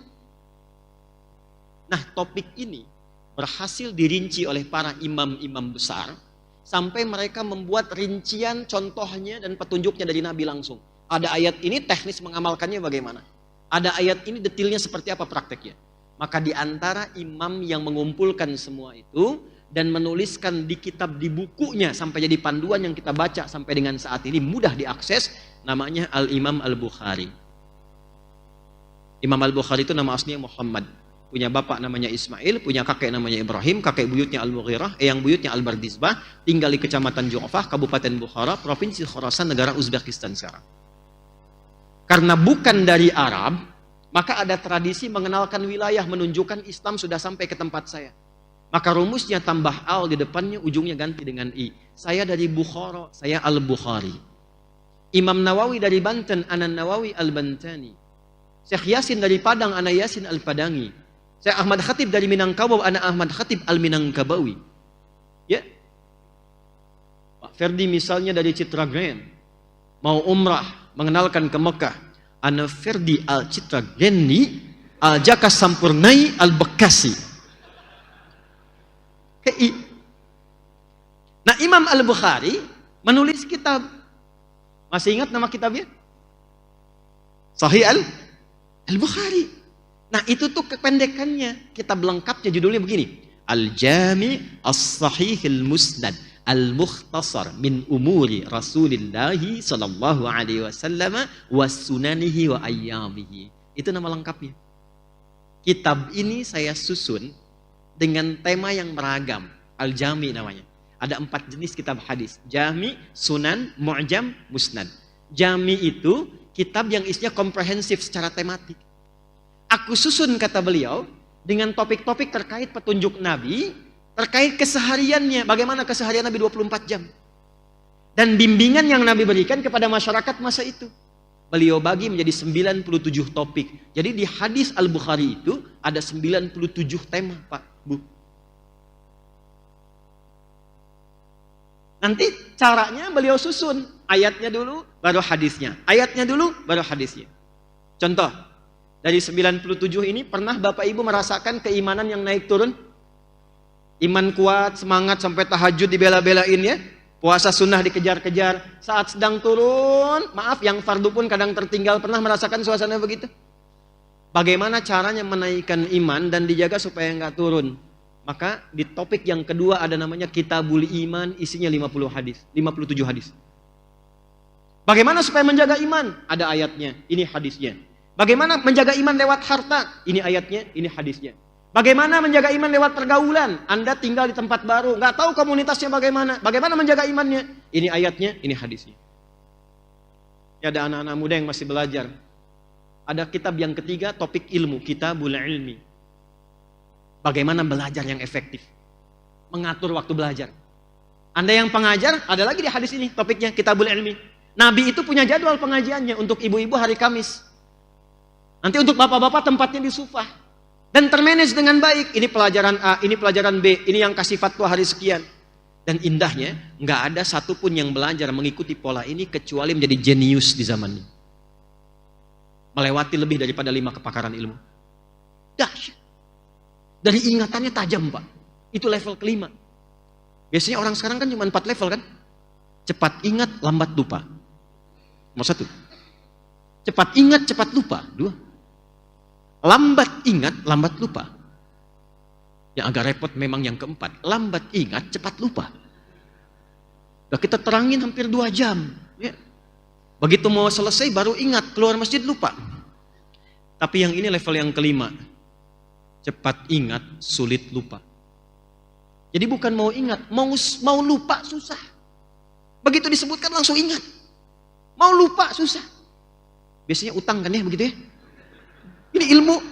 Speaker 1: Nah, topik ini berhasil dirinci oleh para imam-imam besar sampai mereka membuat rincian contohnya dan petunjuknya dari Nabi langsung. Ada ayat ini teknis mengamalkannya bagaimana? Ada ayat ini detailnya seperti apa prakteknya? Maka di antara imam yang mengumpulkan semua itu dan menuliskan di kitab, di bukunya sampai jadi panduan yang kita baca sampai dengan saat ini mudah diakses, namanya Al-Imam Al-Bukhari. Imam Al-Bukhari itu nama aslinya Muhammad. Punya bapak namanya Ismail, punya kakek namanya Ibrahim, kakek buyutnya Al-Mughirah, eyang buyutnya Al-Bardizbah, tinggal di Kecamatan Ju'fah, Kabupaten Bukhara, Provinsi Khorasan, negara Uzbekistan sekarang. Karena bukan dari Arab, maka ada tradisi mengenalkan wilayah, menunjukkan Islam sudah sampai ke tempat saya. Maka rumusnya tambah al di depannya, ujungnya ganti dengan i. Saya dari Bukhara, saya Al-Bukhari. Imam Nawawi dari Banten, Anan Nawawi Al-Bantani. Syekh Yasin dari Padang, Ana Yasin Al-Padangi. Syekh Ahmad Khatib dari Minangkabau, Ana Ahmad Khatib Al-Minangkabawi. Ya. Pak Ferdi misalnya dari Citra Grand. Mau umrah, mengenalkan ke Mekah. Ana Ferdi Al-Citra Grandi Al-Jaka Sampurnai Al-Bekasi. Nah, Imam Al-Bukhari menulis kitab. Masih ingat nama kitabnya? Sahih Al-Bukhari. Nah itu tuh kependekannya. Kitab lengkapnya judulnya begini. Al-Jami' As-Sahih Al-Musnad Al-Mukhtasar min umuri Rasulillahi sallallahu alaihi wasallam wa sunanihi wa ayyamihi. Itu nama lengkapnya. Kitab ini saya susun dengan tema yang beragam. Al-Jami namanya. Ada 4 jenis kitab hadis. Jami, Sunan, Mu'jam, Musnad. Jami itu kitab yang isinya komprehensif secara tematik. Aku susun, kata beliau, dengan topik-topik terkait petunjuk Nabi, terkait kesehariannya, bagaimana keseharian Nabi 24 jam. Dan bimbingan yang Nabi berikan kepada masyarakat masa itu. Beliau bagi menjadi 97 topik. Jadi di hadis Al-Bukhari itu ada 97 tema, Pak, Bu. Nanti caranya beliau susun. Ayatnya dulu, baru hadisnya. Ayatnya dulu, baru hadisnya. Contoh, dari 97 ini pernah Bapak Ibu merasakan keimanan yang naik turun? Iman kuat, semangat sampai tahajud dibela-belain ya. Puasa sunnah dikejar-kejar. Saat sedang turun, maaf yang fardu pun kadang tertinggal. Pernah merasakan suasana begitu? Bagaimana caranya menaikkan iman dan dijaga supaya nggak turun? Maka di topik yang kedua ada namanya Kitabul Iman, isinya 57 hadis. Bagaimana supaya menjaga iman? Ada ayatnya, ini hadisnya. Bagaimana menjaga iman lewat harta? Ini ayatnya, ini hadisnya. Bagaimana menjaga iman lewat pergaulan? Anda tinggal di tempat baru, nggak tahu komunitasnya bagaimana. Bagaimana menjaga imannya? Ini ayatnya, ini hadisnya. Ya, ada anak-anak muda yang masih belajar. Ada kitab yang ketiga, topik ilmu, Kitabul Ilmi. Bagaimana belajar yang efektif, mengatur waktu belajar. Anda yang pengajar, ada lagi di hadis ini topiknya Kitabul Ilmi. Nabi itu punya jadwal pengajiannya. Untuk ibu-ibu hari Kamis, nanti untuk bapak-bapak tempatnya di Sufah dan termanage dengan baik. Ini pelajaran A, ini pelajaran B, ini yang kasih fatwa hari sekian. Dan indahnya, nggak ada satupun yang belajar mengikuti pola ini kecuali menjadi jenius di zaman ini, melewati lebih daripada 5 kepakaran ilmu. Dahsyat. Dari ingatannya tajam, Pak. Itu level kelima. Biasanya orang sekarang kan cuma 4 level kan. Cepat ingat, lambat lupa. Nomor 1. Cepat ingat, cepat lupa. 2. Lambat ingat, lambat lupa. Yang agak repot memang yang keempat. Lambat ingat, cepat lupa. Udah kita terangin hampir 2 jam. Ya. Begitu mau selesai baru ingat, keluar masjid lupa. Tapi yang ini level yang kelima. Cepat ingat, sulit lupa. Jadi bukan mau ingat, mau lupa susah. Begitu disebutkan langsung ingat. Mau lupa susah. Biasanya utang kan ya begitu ya. Ini ilmu.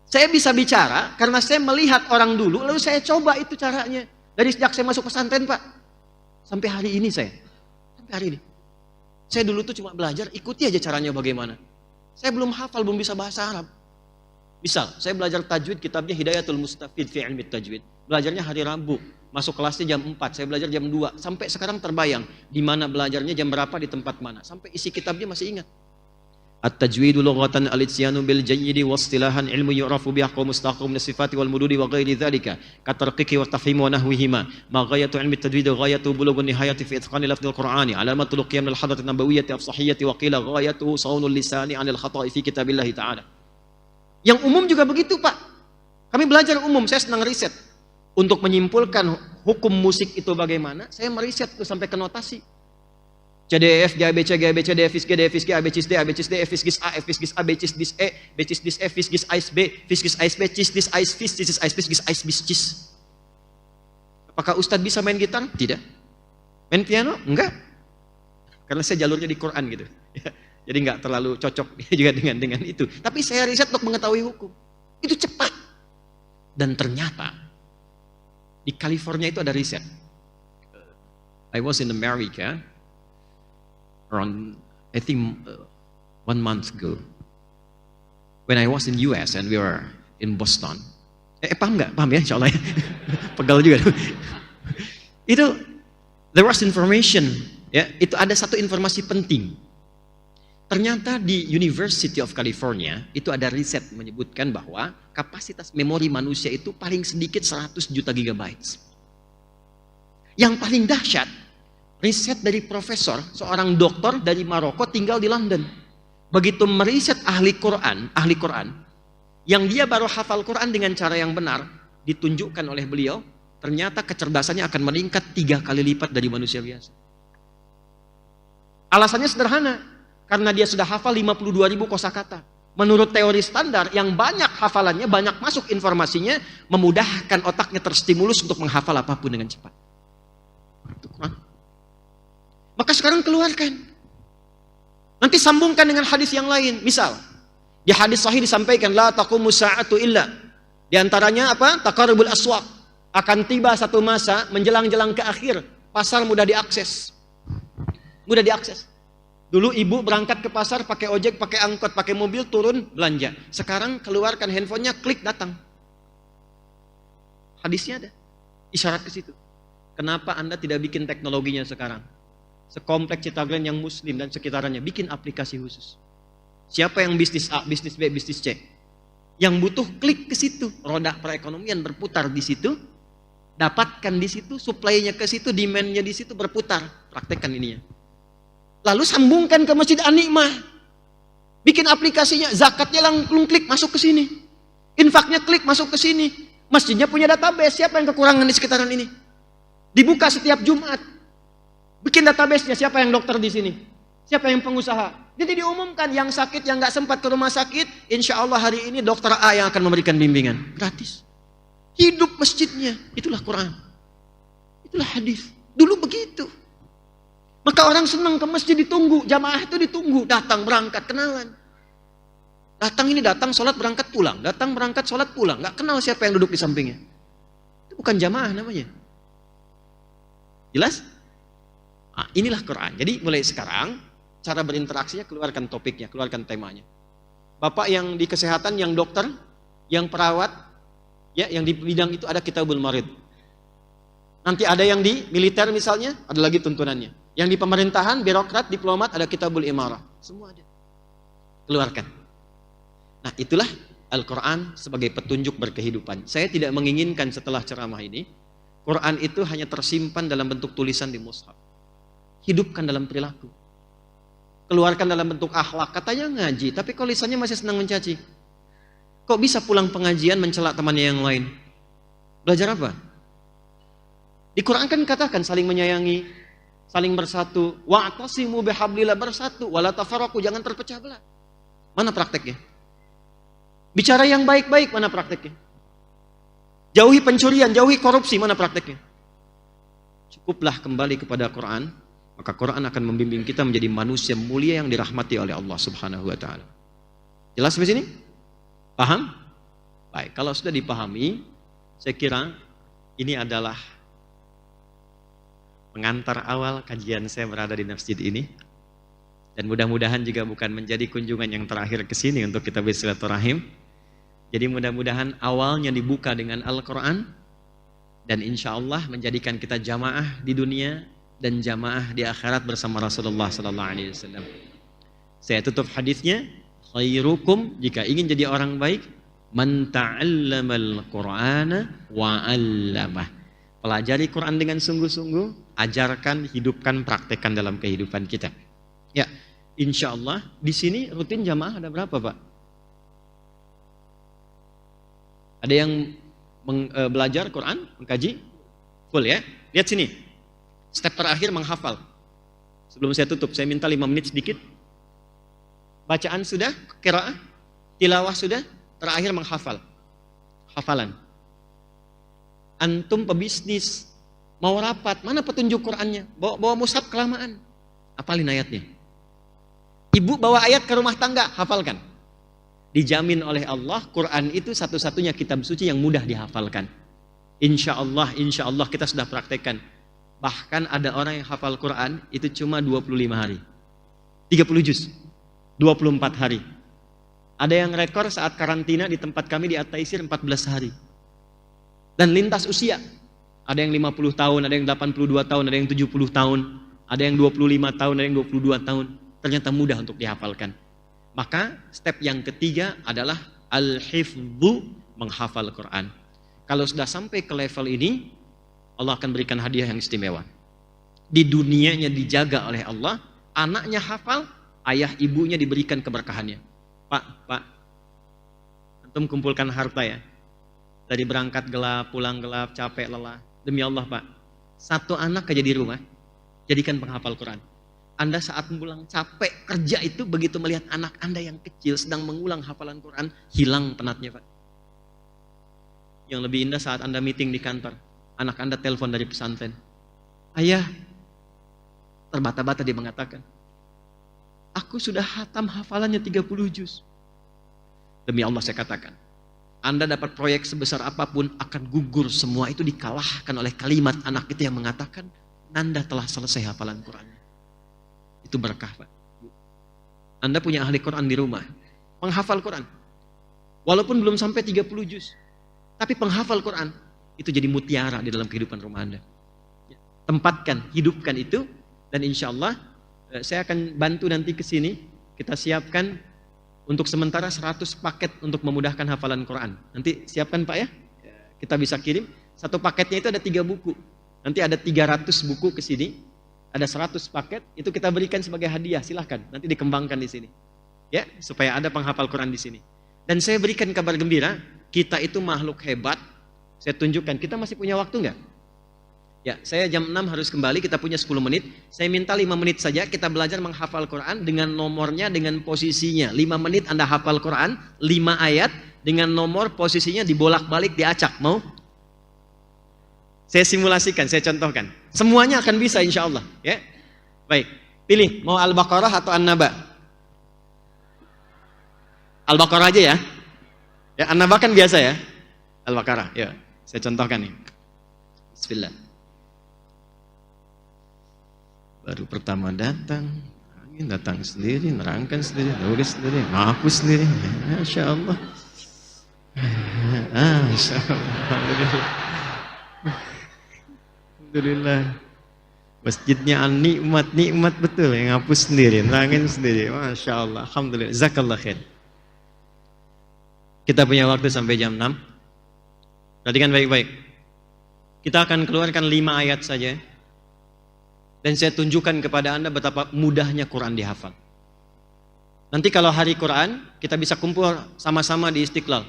Speaker 1: Saya bisa bicara karena saya melihat orang dulu, lalu saya coba itu caranya. Dari sejak saya masuk pesantren, Pak, sampai hari ini saya. Sampai hari ini. Saya dulu tuh cuma belajar, ikuti aja caranya bagaimana. Saya belum hafal, belum bisa bahasa Arab. Misal, saya belajar tajwid, kitabnya Hidayatul Mustafid fi Ilmi Tajwid. Belajarnya hari Rabu, masuk kelasnya jam 4, saya belajar jam 2. Sampai sekarang terbayang, di mana belajarnya, jam berapa, di tempat mana. Sampai isi kitabnya masih ingat. At-tajwidu lughatan al-isyanu bil jayyidi wa istilahan ilmu yu'rafu bi ahkam mustaqim min sifati wal mududi wa ghairi dzalika katarqiqi wa tafhim wa nahwihima ma ghayatu ilmi at-tajwid ghayatu bulughun nihayati fi itqani lafdhil qur'ani alamatul qiyam al hadrati nabawiyyati as-sahiyyati wa qila ghayatu saunul lisani 'anil khata'i fi kitabillah ta'ala. Yang umum juga begitu, Pak. Kami belajar umum, saya senang riset. Untuk menyimpulkan hukum musik itu bagaimana, saya meriset tuh sampai ke notasi. C, D, F, G, A, B, C, G, A, B, C, D, F, G, D, F, G, A, B, C, D, A, B, C, D, F, G, A, F, G, A, B, C, D, E, B, C, D, F, G, A, B, F, G, A, B, C, D, A, F, G, A, B, C, D. Apakah Ustadz bisa main gitar? Tidak. Main piano? Enggak. Karena saya jalurnya di Quran gitu. Jadi nggak terlalu cocok juga dengan itu. Tapi saya riset untuk mengetahui hukum. Itu cepat. Dan ternyata di California itu ada riset. I was in America around I think 1 month ago. When I was in US and we were in Boston. Paham nggak? Paham ya, insya Allah ya. Pegal juga. Itu there was information. Ya, itu ada satu informasi penting. Ternyata di University of California itu ada riset menyebutkan bahwa kapasitas memori manusia itu paling sedikit 100 juta gigabytes. Yang paling dahsyat, riset dari profesor, seorang dokter dari Maroko tinggal di London. Begitu meriset ahli Quran, yang dia baru hafal Quran dengan cara yang benar, ditunjukkan oleh beliau, ternyata kecerdasannya akan meningkat 3 kali lipat dari manusia biasa. Alasannya sederhana, karena dia sudah hafal 52.000 kosakata. Menurut teori standar, yang banyak hafalannya, banyak masuk informasinya, memudahkan otaknya terstimulus untuk menghafal apapun dengan cepat. Itu Quran. Maka sekarang keluarkan. Nanti sambungkan dengan hadis yang lain. Misal, di hadis sahih disampaikan, la taqumu sa'atu illa. Di antaranya apa? Taqarrubul aswaq. Akan tiba satu masa, menjelang-jelang ke akhir, pasar mudah diakses. Mudah diakses. Dulu ibu berangkat ke pasar pakai ojek, pakai angkot, pakai mobil, turun belanja. Sekarang keluarkan handphonenya, klik datang. Hadisnya ada. Isyarat ke situ. Kenapa Anda tidak bikin teknologinya sekarang? Sekompleks Citagran yang muslim dan sekitarnya bikin aplikasi khusus. Siapa yang bisnis A, bisnis B, bisnis C? Yang butuh klik ke situ. Roda perekonomian berputar di situ. Dapatkan di situ, supply-nya ke situ, demand-nya di situ berputar. Praktekkan ininya. Lalu sambungkan ke Masjid An-Ni'mah. Bikin aplikasinya, zakatnya langsung klik masuk ke sini. Infaknya klik masuk ke sini. Masjidnya punya database, siapa yang kekurangan di sekitaran ini? Dibuka setiap Jumat. Bikin database-nya, siapa yang dokter di sini? Siapa yang pengusaha? Jadi diumumkan, yang sakit, yang nggak sempat ke rumah sakit, insya Allah hari ini dokter A yang akan memberikan bimbingan. Gratis. Hidup masjidnya, itulah Quran. Itulah hadis. Dulu begitu. Maka orang senang ke masjid, ditunggu, jamaah itu ditunggu, datang berangkat kenalan. Datang ini datang sholat berangkat pulang, datang berangkat sholat pulang, nggak kenal siapa yang duduk di sampingnya. Itu bukan jamaah namanya. Jelas? Nah, inilah Quran. Jadi mulai sekarang cara berinteraksinya, keluarkan topiknya, keluarkan temanya. Bapak yang di kesehatan, yang dokter, yang perawat, ya, yang di bidang itu ada Kitabul Marid. Nanti ada yang di militer misalnya, ada lagi tuntunannya. Yang di pemerintahan, birokrat, diplomat, ada Kitabul Imarah. Semua ada. Keluarkan. Nah, itulah Al-Quran sebagai petunjuk berkehidupan. Saya tidak menginginkan setelah ceramah ini, Quran itu hanya tersimpan dalam bentuk tulisan di mushaf. Hidupkan dalam perilaku. Keluarkan dalam bentuk akhlak. Katanya ngaji, tapi kalau lisannya masih senang mencaci. Kok bisa pulang pengajian mencela temannya yang lain? Belajar apa? Di Quran kan katakan saling menyayangi, saling bersatu, wa'tasimu bihablillah, bersatu, wala tafarraqu, jangan terpecah belah. Mana prakteknya? Bicara yang baik-baik, mana prakteknya? Jauhi pencurian, jauhi korupsi, mana prakteknya? Cukuplah kembali kepada Quran, maka Quran akan membimbing kita menjadi manusia mulia yang dirahmati oleh Allah Subhanahu wa taala. Jelas sampai sini? Paham? Baik, kalau sudah dipahami, saya kira ini adalah pengantar awal kajian saya berada di masjid ini. Dan mudah-mudahan juga bukan menjadi kunjungan yang terakhir ke sini untuk kita bersilaturahim. Jadi mudah-mudahan awalnya dibuka dengan Al-Quran, dan insya Allah menjadikan kita jamaah di dunia dan jamaah di akhirat bersama Rasulullah SAW. Saya tutup hadisnya, khairukum, jika ingin jadi orang baik, man ta'allamal Qur'ana wa 'allamah. Pelajari Quran dengan sungguh-sungguh, ajarkan, hidupkan, praktekkan dalam kehidupan kita. Ya, insya Allah di sini rutin jamaah ada berapa, Pak? Ada yang belajar Quran, mengkaji? Full ya? Lihat sini. Step terakhir menghafal. Sebelum saya tutup, saya minta 5 menit sedikit. Bacaan sudah, qiraah, tilawah sudah, terakhir menghafal. Hafalan. Antum pebisnis, mau rapat, mana petunjuk Qurannya? Bawa mushaf kelamaan. Hafalin ayatnya. Ibu bawa ayat ke rumah tangga, hafalkan. Dijamin oleh Allah, Quran itu satu-satunya kitab suci yang mudah dihafalkan. Insya Allah kita sudah praktekkan. Bahkan ada orang yang hafal Quran itu cuma 25 hari. 30 juz. 24 hari. Ada yang rekor saat karantina di tempat kami di At-Taisir 14 hari. Dan lintas usia. Ada yang 50 tahun, ada yang 82 tahun, ada yang 70 tahun, ada yang 25 tahun, ada yang 22 tahun. Ternyata mudah untuk dihafalkan. Maka step yang ketiga adalah al-hifdhu, menghafal Quran. Kalau sudah sampai ke level ini, Allah akan berikan hadiah yang istimewa. Di dunianya dijaga oleh Allah, anaknya hafal, ayah ibunya diberikan keberkahannya. Pak, antum kumpulkan harta ya. Dari berangkat gelap, pulang gelap, capek, lelah. Demi Allah Pak, satu anak aja di rumah, jadikan penghafal Quran. Anda saat pulang capek kerja itu, begitu melihat anak Anda yang kecil sedang mengulang hafalan Quran, hilang penatnya Pak. Yang lebih indah saat Anda meeting di kantor, anak Anda telepon dari pesantren. Ayah, terbata-bata dia mengatakan, aku sudah hatam hafalannya 30 juz. Demi Allah saya katakan, Anda dapat proyek sebesar apapun akan gugur semua itu dikalahkan oleh kalimat anak itu yang mengatakan, Nanda telah selesai hafalan Qurannya. Itu berkah Pak. Anda punya ahli Quran di rumah, penghafal Quran. Walaupun belum sampai 30 juz, tapi penghafal Quran itu jadi mutiara di dalam kehidupan rumah Anda. Tempatkan, hidupkan itu, dan insya Allah saya akan bantu nanti ke sini, kita siapkan untuk sementara 100 paket untuk memudahkan hafalan Quran. Nanti siapkan Pak ya, kita bisa kirim. Satu paketnya itu ada 3 buku. Nanti ada 300 buku ke sini, ada 100 paket, itu kita berikan sebagai hadiah, silahkan. Nanti dikembangkan di sini. Ya, supaya ada penghafal Quran di sini. Dan saya berikan kabar gembira, kita itu makhluk hebat. Saya tunjukkan, kita masih punya waktu nggak? Ya, saya jam 6 harus kembali, kita punya 10 menit. Saya minta 5 menit saja kita belajar menghafal Quran dengan nomornya, dengan posisinya. 5 menit Anda hafal Quran, 5 ayat dengan nomor posisinya dibolak-balik, diacak. Mau? Saya simulasikan, saya contohkan. Semuanya akan bisa insya Allah. Ya, baik. Pilih, mau Al-Baqarah atau An-Naba? Al-Baqarah aja ya. Ya, An-Naba kan biasa ya. Al-Baqarah, ya. Saya contohkan nih. Bismillah. Baru pertama datang, angin datang sendiri, nerangkan sendiri, nulis sendiri, menghapus sendiri. Masya Allah. Masya Allah. Alhamdulillah. Masjidnya nikmat betul, yang hapus sendiri, nerangin sendiri. Masya Allah. Alhamdulillah. Jazakallah khair. Kita punya waktu sampai jam 6. Perhatikan baik-baik. Kita akan keluarkan 5 ayat saja. Dan saya tunjukkan kepada Anda betapa mudahnya Quran dihafal. Nanti kalau hari Quran, kita bisa kumpul sama-sama di Istiqlal.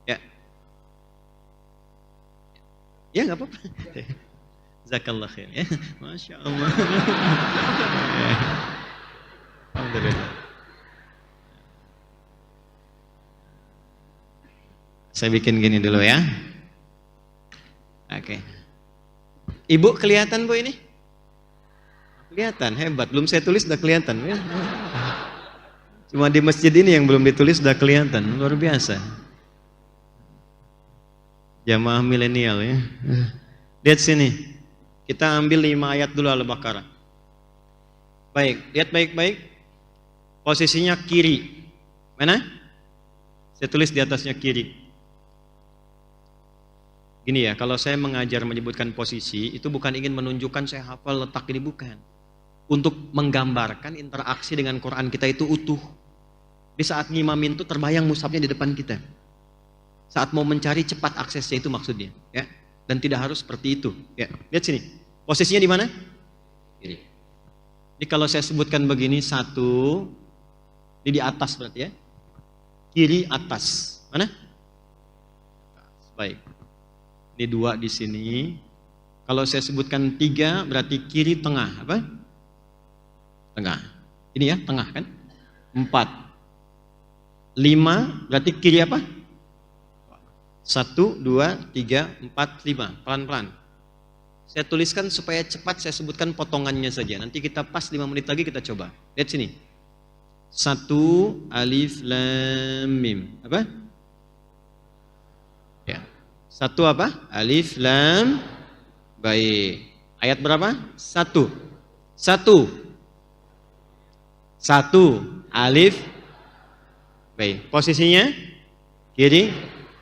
Speaker 1: Ya. Ya nggak apa-apa. Jazakallah khair. Ya. Masya Allah. Ya. Alhamdulillah. Saya bikin gini dulu ya. Oke. Ibu kelihatan Bu ini? Kelihatan, hebat. Belum saya tulis sudah kelihatan. Cuma di masjid ini yang belum ditulis sudah kelihatan. Luar biasa. Jamaah milenial ya. Lihat sini. Kita ambil 5 ayat dulu Al-Baqarah. Baik, lihat baik-baik. Posisinya kiri. Mana? Saya tulis di atasnya kiri. Gini ya, kalau saya mengajar menyebutkan posisi, itu bukan ingin menunjukkan saya hafal letak ini, bukan. Untuk menggambarkan interaksi dengan Quran kita itu utuh. Di saat ngimamin itu terbayang mushafnya di depan kita. Saat mau mencari cepat aksesnya itu maksudnya, ya. Dan tidak harus seperti itu, ya. Lihat sini. Posisinya di mana? Ini. Jadi kalau saya sebutkan begini, 1, ini di atas berarti ya. Kiri atas. Mana? Baik. Ini 2 di sini. Kalau saya sebutkan 3 berarti kiri tengah, apa? Tengah. Ini ya, tengah kan? 4. 5 berarti kiri apa? 1, 2, 3, 4, 5. Pelan-pelan. Saya tuliskan supaya cepat saya sebutkan potongannya saja. Nanti kita pas 5 menit lagi kita coba. Lihat sini. 1 alif lam mim. Apa? Ya. 1 apa? Alif lam. Baik. Ayat berapa? 1. 1 alif. Baik. Posisinya kiri.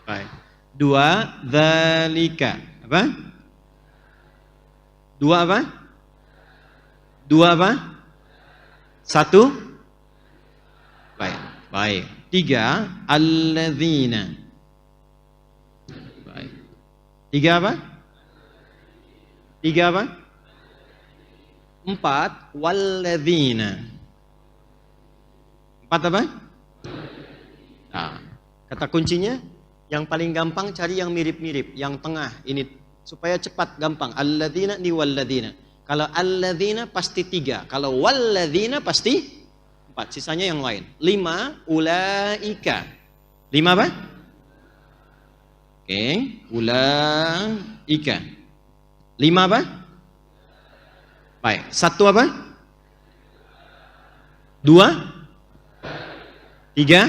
Speaker 1: Baik. 2 dzalika. Apa? 2 apa? 2 apa? 1. Baik. Baik. 3 alladzina. Baik. 3 apa? 3 apa? 4 walladzina. 4 apa? Nah, kata kuncinya yang paling gampang cari yang mirip-mirip, yang tengah ini supaya cepat gampang. Alladzina ni walladzina. Kalau alladzina pasti 3, kalau walladzina pasti 4, sisanya yang lain. 5 ulaika. 5 apa? Oke, ulaika. 5 apa? Baik, 1 apa? 2 3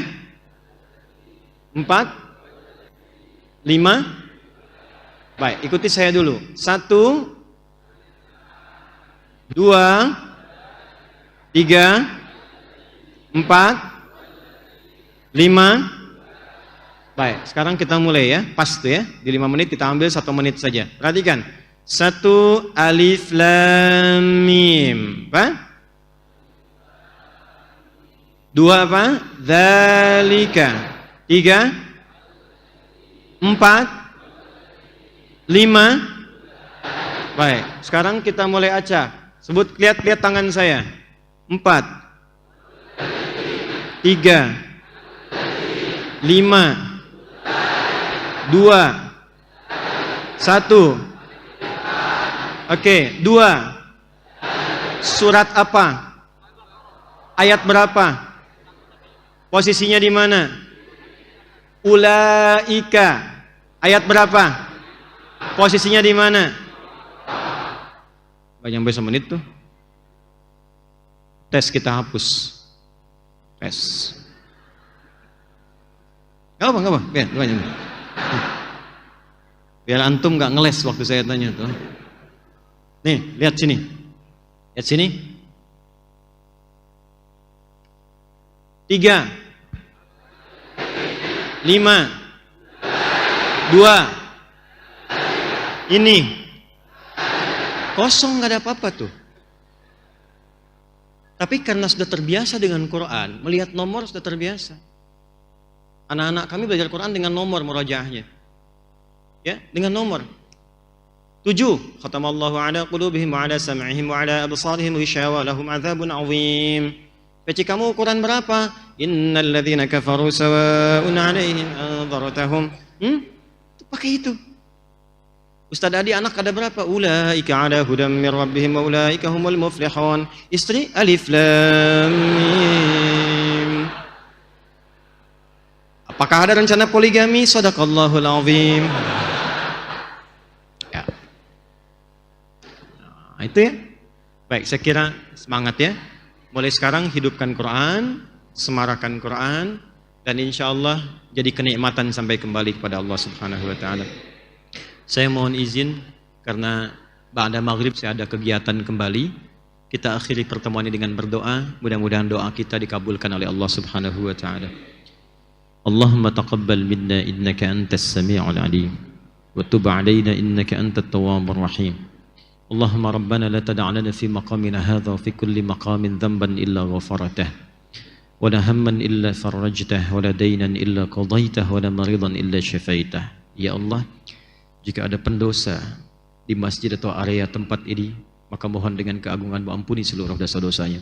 Speaker 1: 4 5. Baik, ikuti saya dulu. 1 2 3 4 5. Baik, sekarang kita mulai ya. Pas tuh ya. Di 5 menit kita ambil 1 menit saja. Perhatikan. 1 alif lam mim. Apa? 2 apa? Dzalika. 3 4 5. Baik, sekarang kita mulai acak. Sebut, lihat tangan saya. 4 3 5 2 1. Oke, 2. Surat apa? Ayat berapa? Posisinya di mana? Ulaika. Ayat berapa? Posisinya di mana? Banyak sampai semenit tuh. Tes kita hapus. Tes. Gak apa. Biar antum gak ngeles waktu saya tanya tuh. Nih, lihat sini. Lihat sini. 3 5 2. Ini kosong, gak ada apa-apa tuh. Tapi karena sudah terbiasa dengan Quran, melihat nomor sudah terbiasa. Anak-anak kami belajar Quran dengan nomor murojaahnya. Ya, dengan nomor. 7. Khatamallahu ala qulubihim wa ala sam'ihim wa ala absarihim ghishawa lahum adzabun 'adzim. PC kamu Quran berapa? Innal ladzina kafaru sawa'un 'alaihim anzartahum. Pakai itu. Ustaz Adi, anak ada berapa? Ulaika ala hudam mir rabbihim wa ulaika humul muflihun. Istri alif lam mim. Apakah ada rencana poligami? Shadaqallahul azim. Ya. Nah, itu ya. Baik, saya kira semangat ya. Mulai sekarang hidupkan Quran, semarakan Quran, dan insya Allah jadi kenikmatan sampai kembali kepada Allah Subhanahu wa Ta'ala. Saya mohon izin karena ba'da maghrib saya ada kegiatan kembali. Kita akhiri pertemuan ini dengan berdoa. Mudah-mudahan doa kita dikabulkan oleh Allah Subhanahu wa Ta'ala. Allahumma taqabbal minna innaka antas sami'ul alim wa tub 'alaina innaka antat tawwabur rahim. Allahumma rabbana la tada' lana fi maqamina hadha wa fi kulli maqamin dhanban illa ghafartah wa la hamman illa farajtah wa la daynan illa qadaitah wa la maridan illa syafaitah. Ya Allah, jika ada pendosa di masjid atau area tempat ini, maka mohon dengan keagungan-Mu ampuni seluruh dosa-dosanya.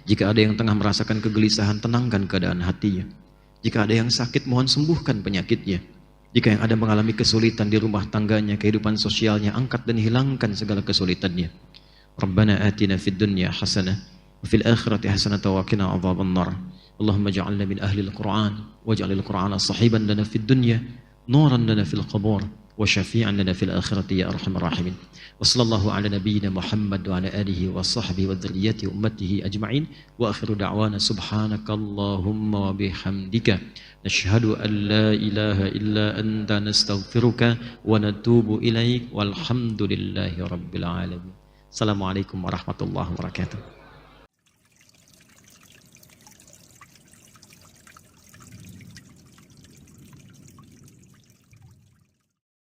Speaker 1: Jika ada yang tengah merasakan kegelisahan, tenangkan keadaan hatinya. Jika ada yang sakit, mohon sembuhkan penyakitnya. Jika yang ada mengalami kesulitan di rumah tangganya, kehidupan sosialnya, angkat dan hilangkan segala kesulitannya. Rabbana atina fid dunya hasanah wa fil akhirati hasanah wa qina adzabannar. Allahumma ja'alna min ahli al-Qur'an waj'alil Qur'ana sahiban lana fid dunya nuran lana fil qubur wa syafi'an lana fil akhirati ya arhamar rahimin. Wa sallallahu ala nabiyyina Muhammad wa ala alihi wa sahbihi wa dzurriyyati ummatihi ajma'in. Wa akhiru da'wana subhanakallahumma wa bihamdika nashhadu an la ilaha illa anta nastaghfiruka wa natubu ilaik walhamdulillahi rabbil alamin. Assalamualaikum warahmatullahi wabarakatuh.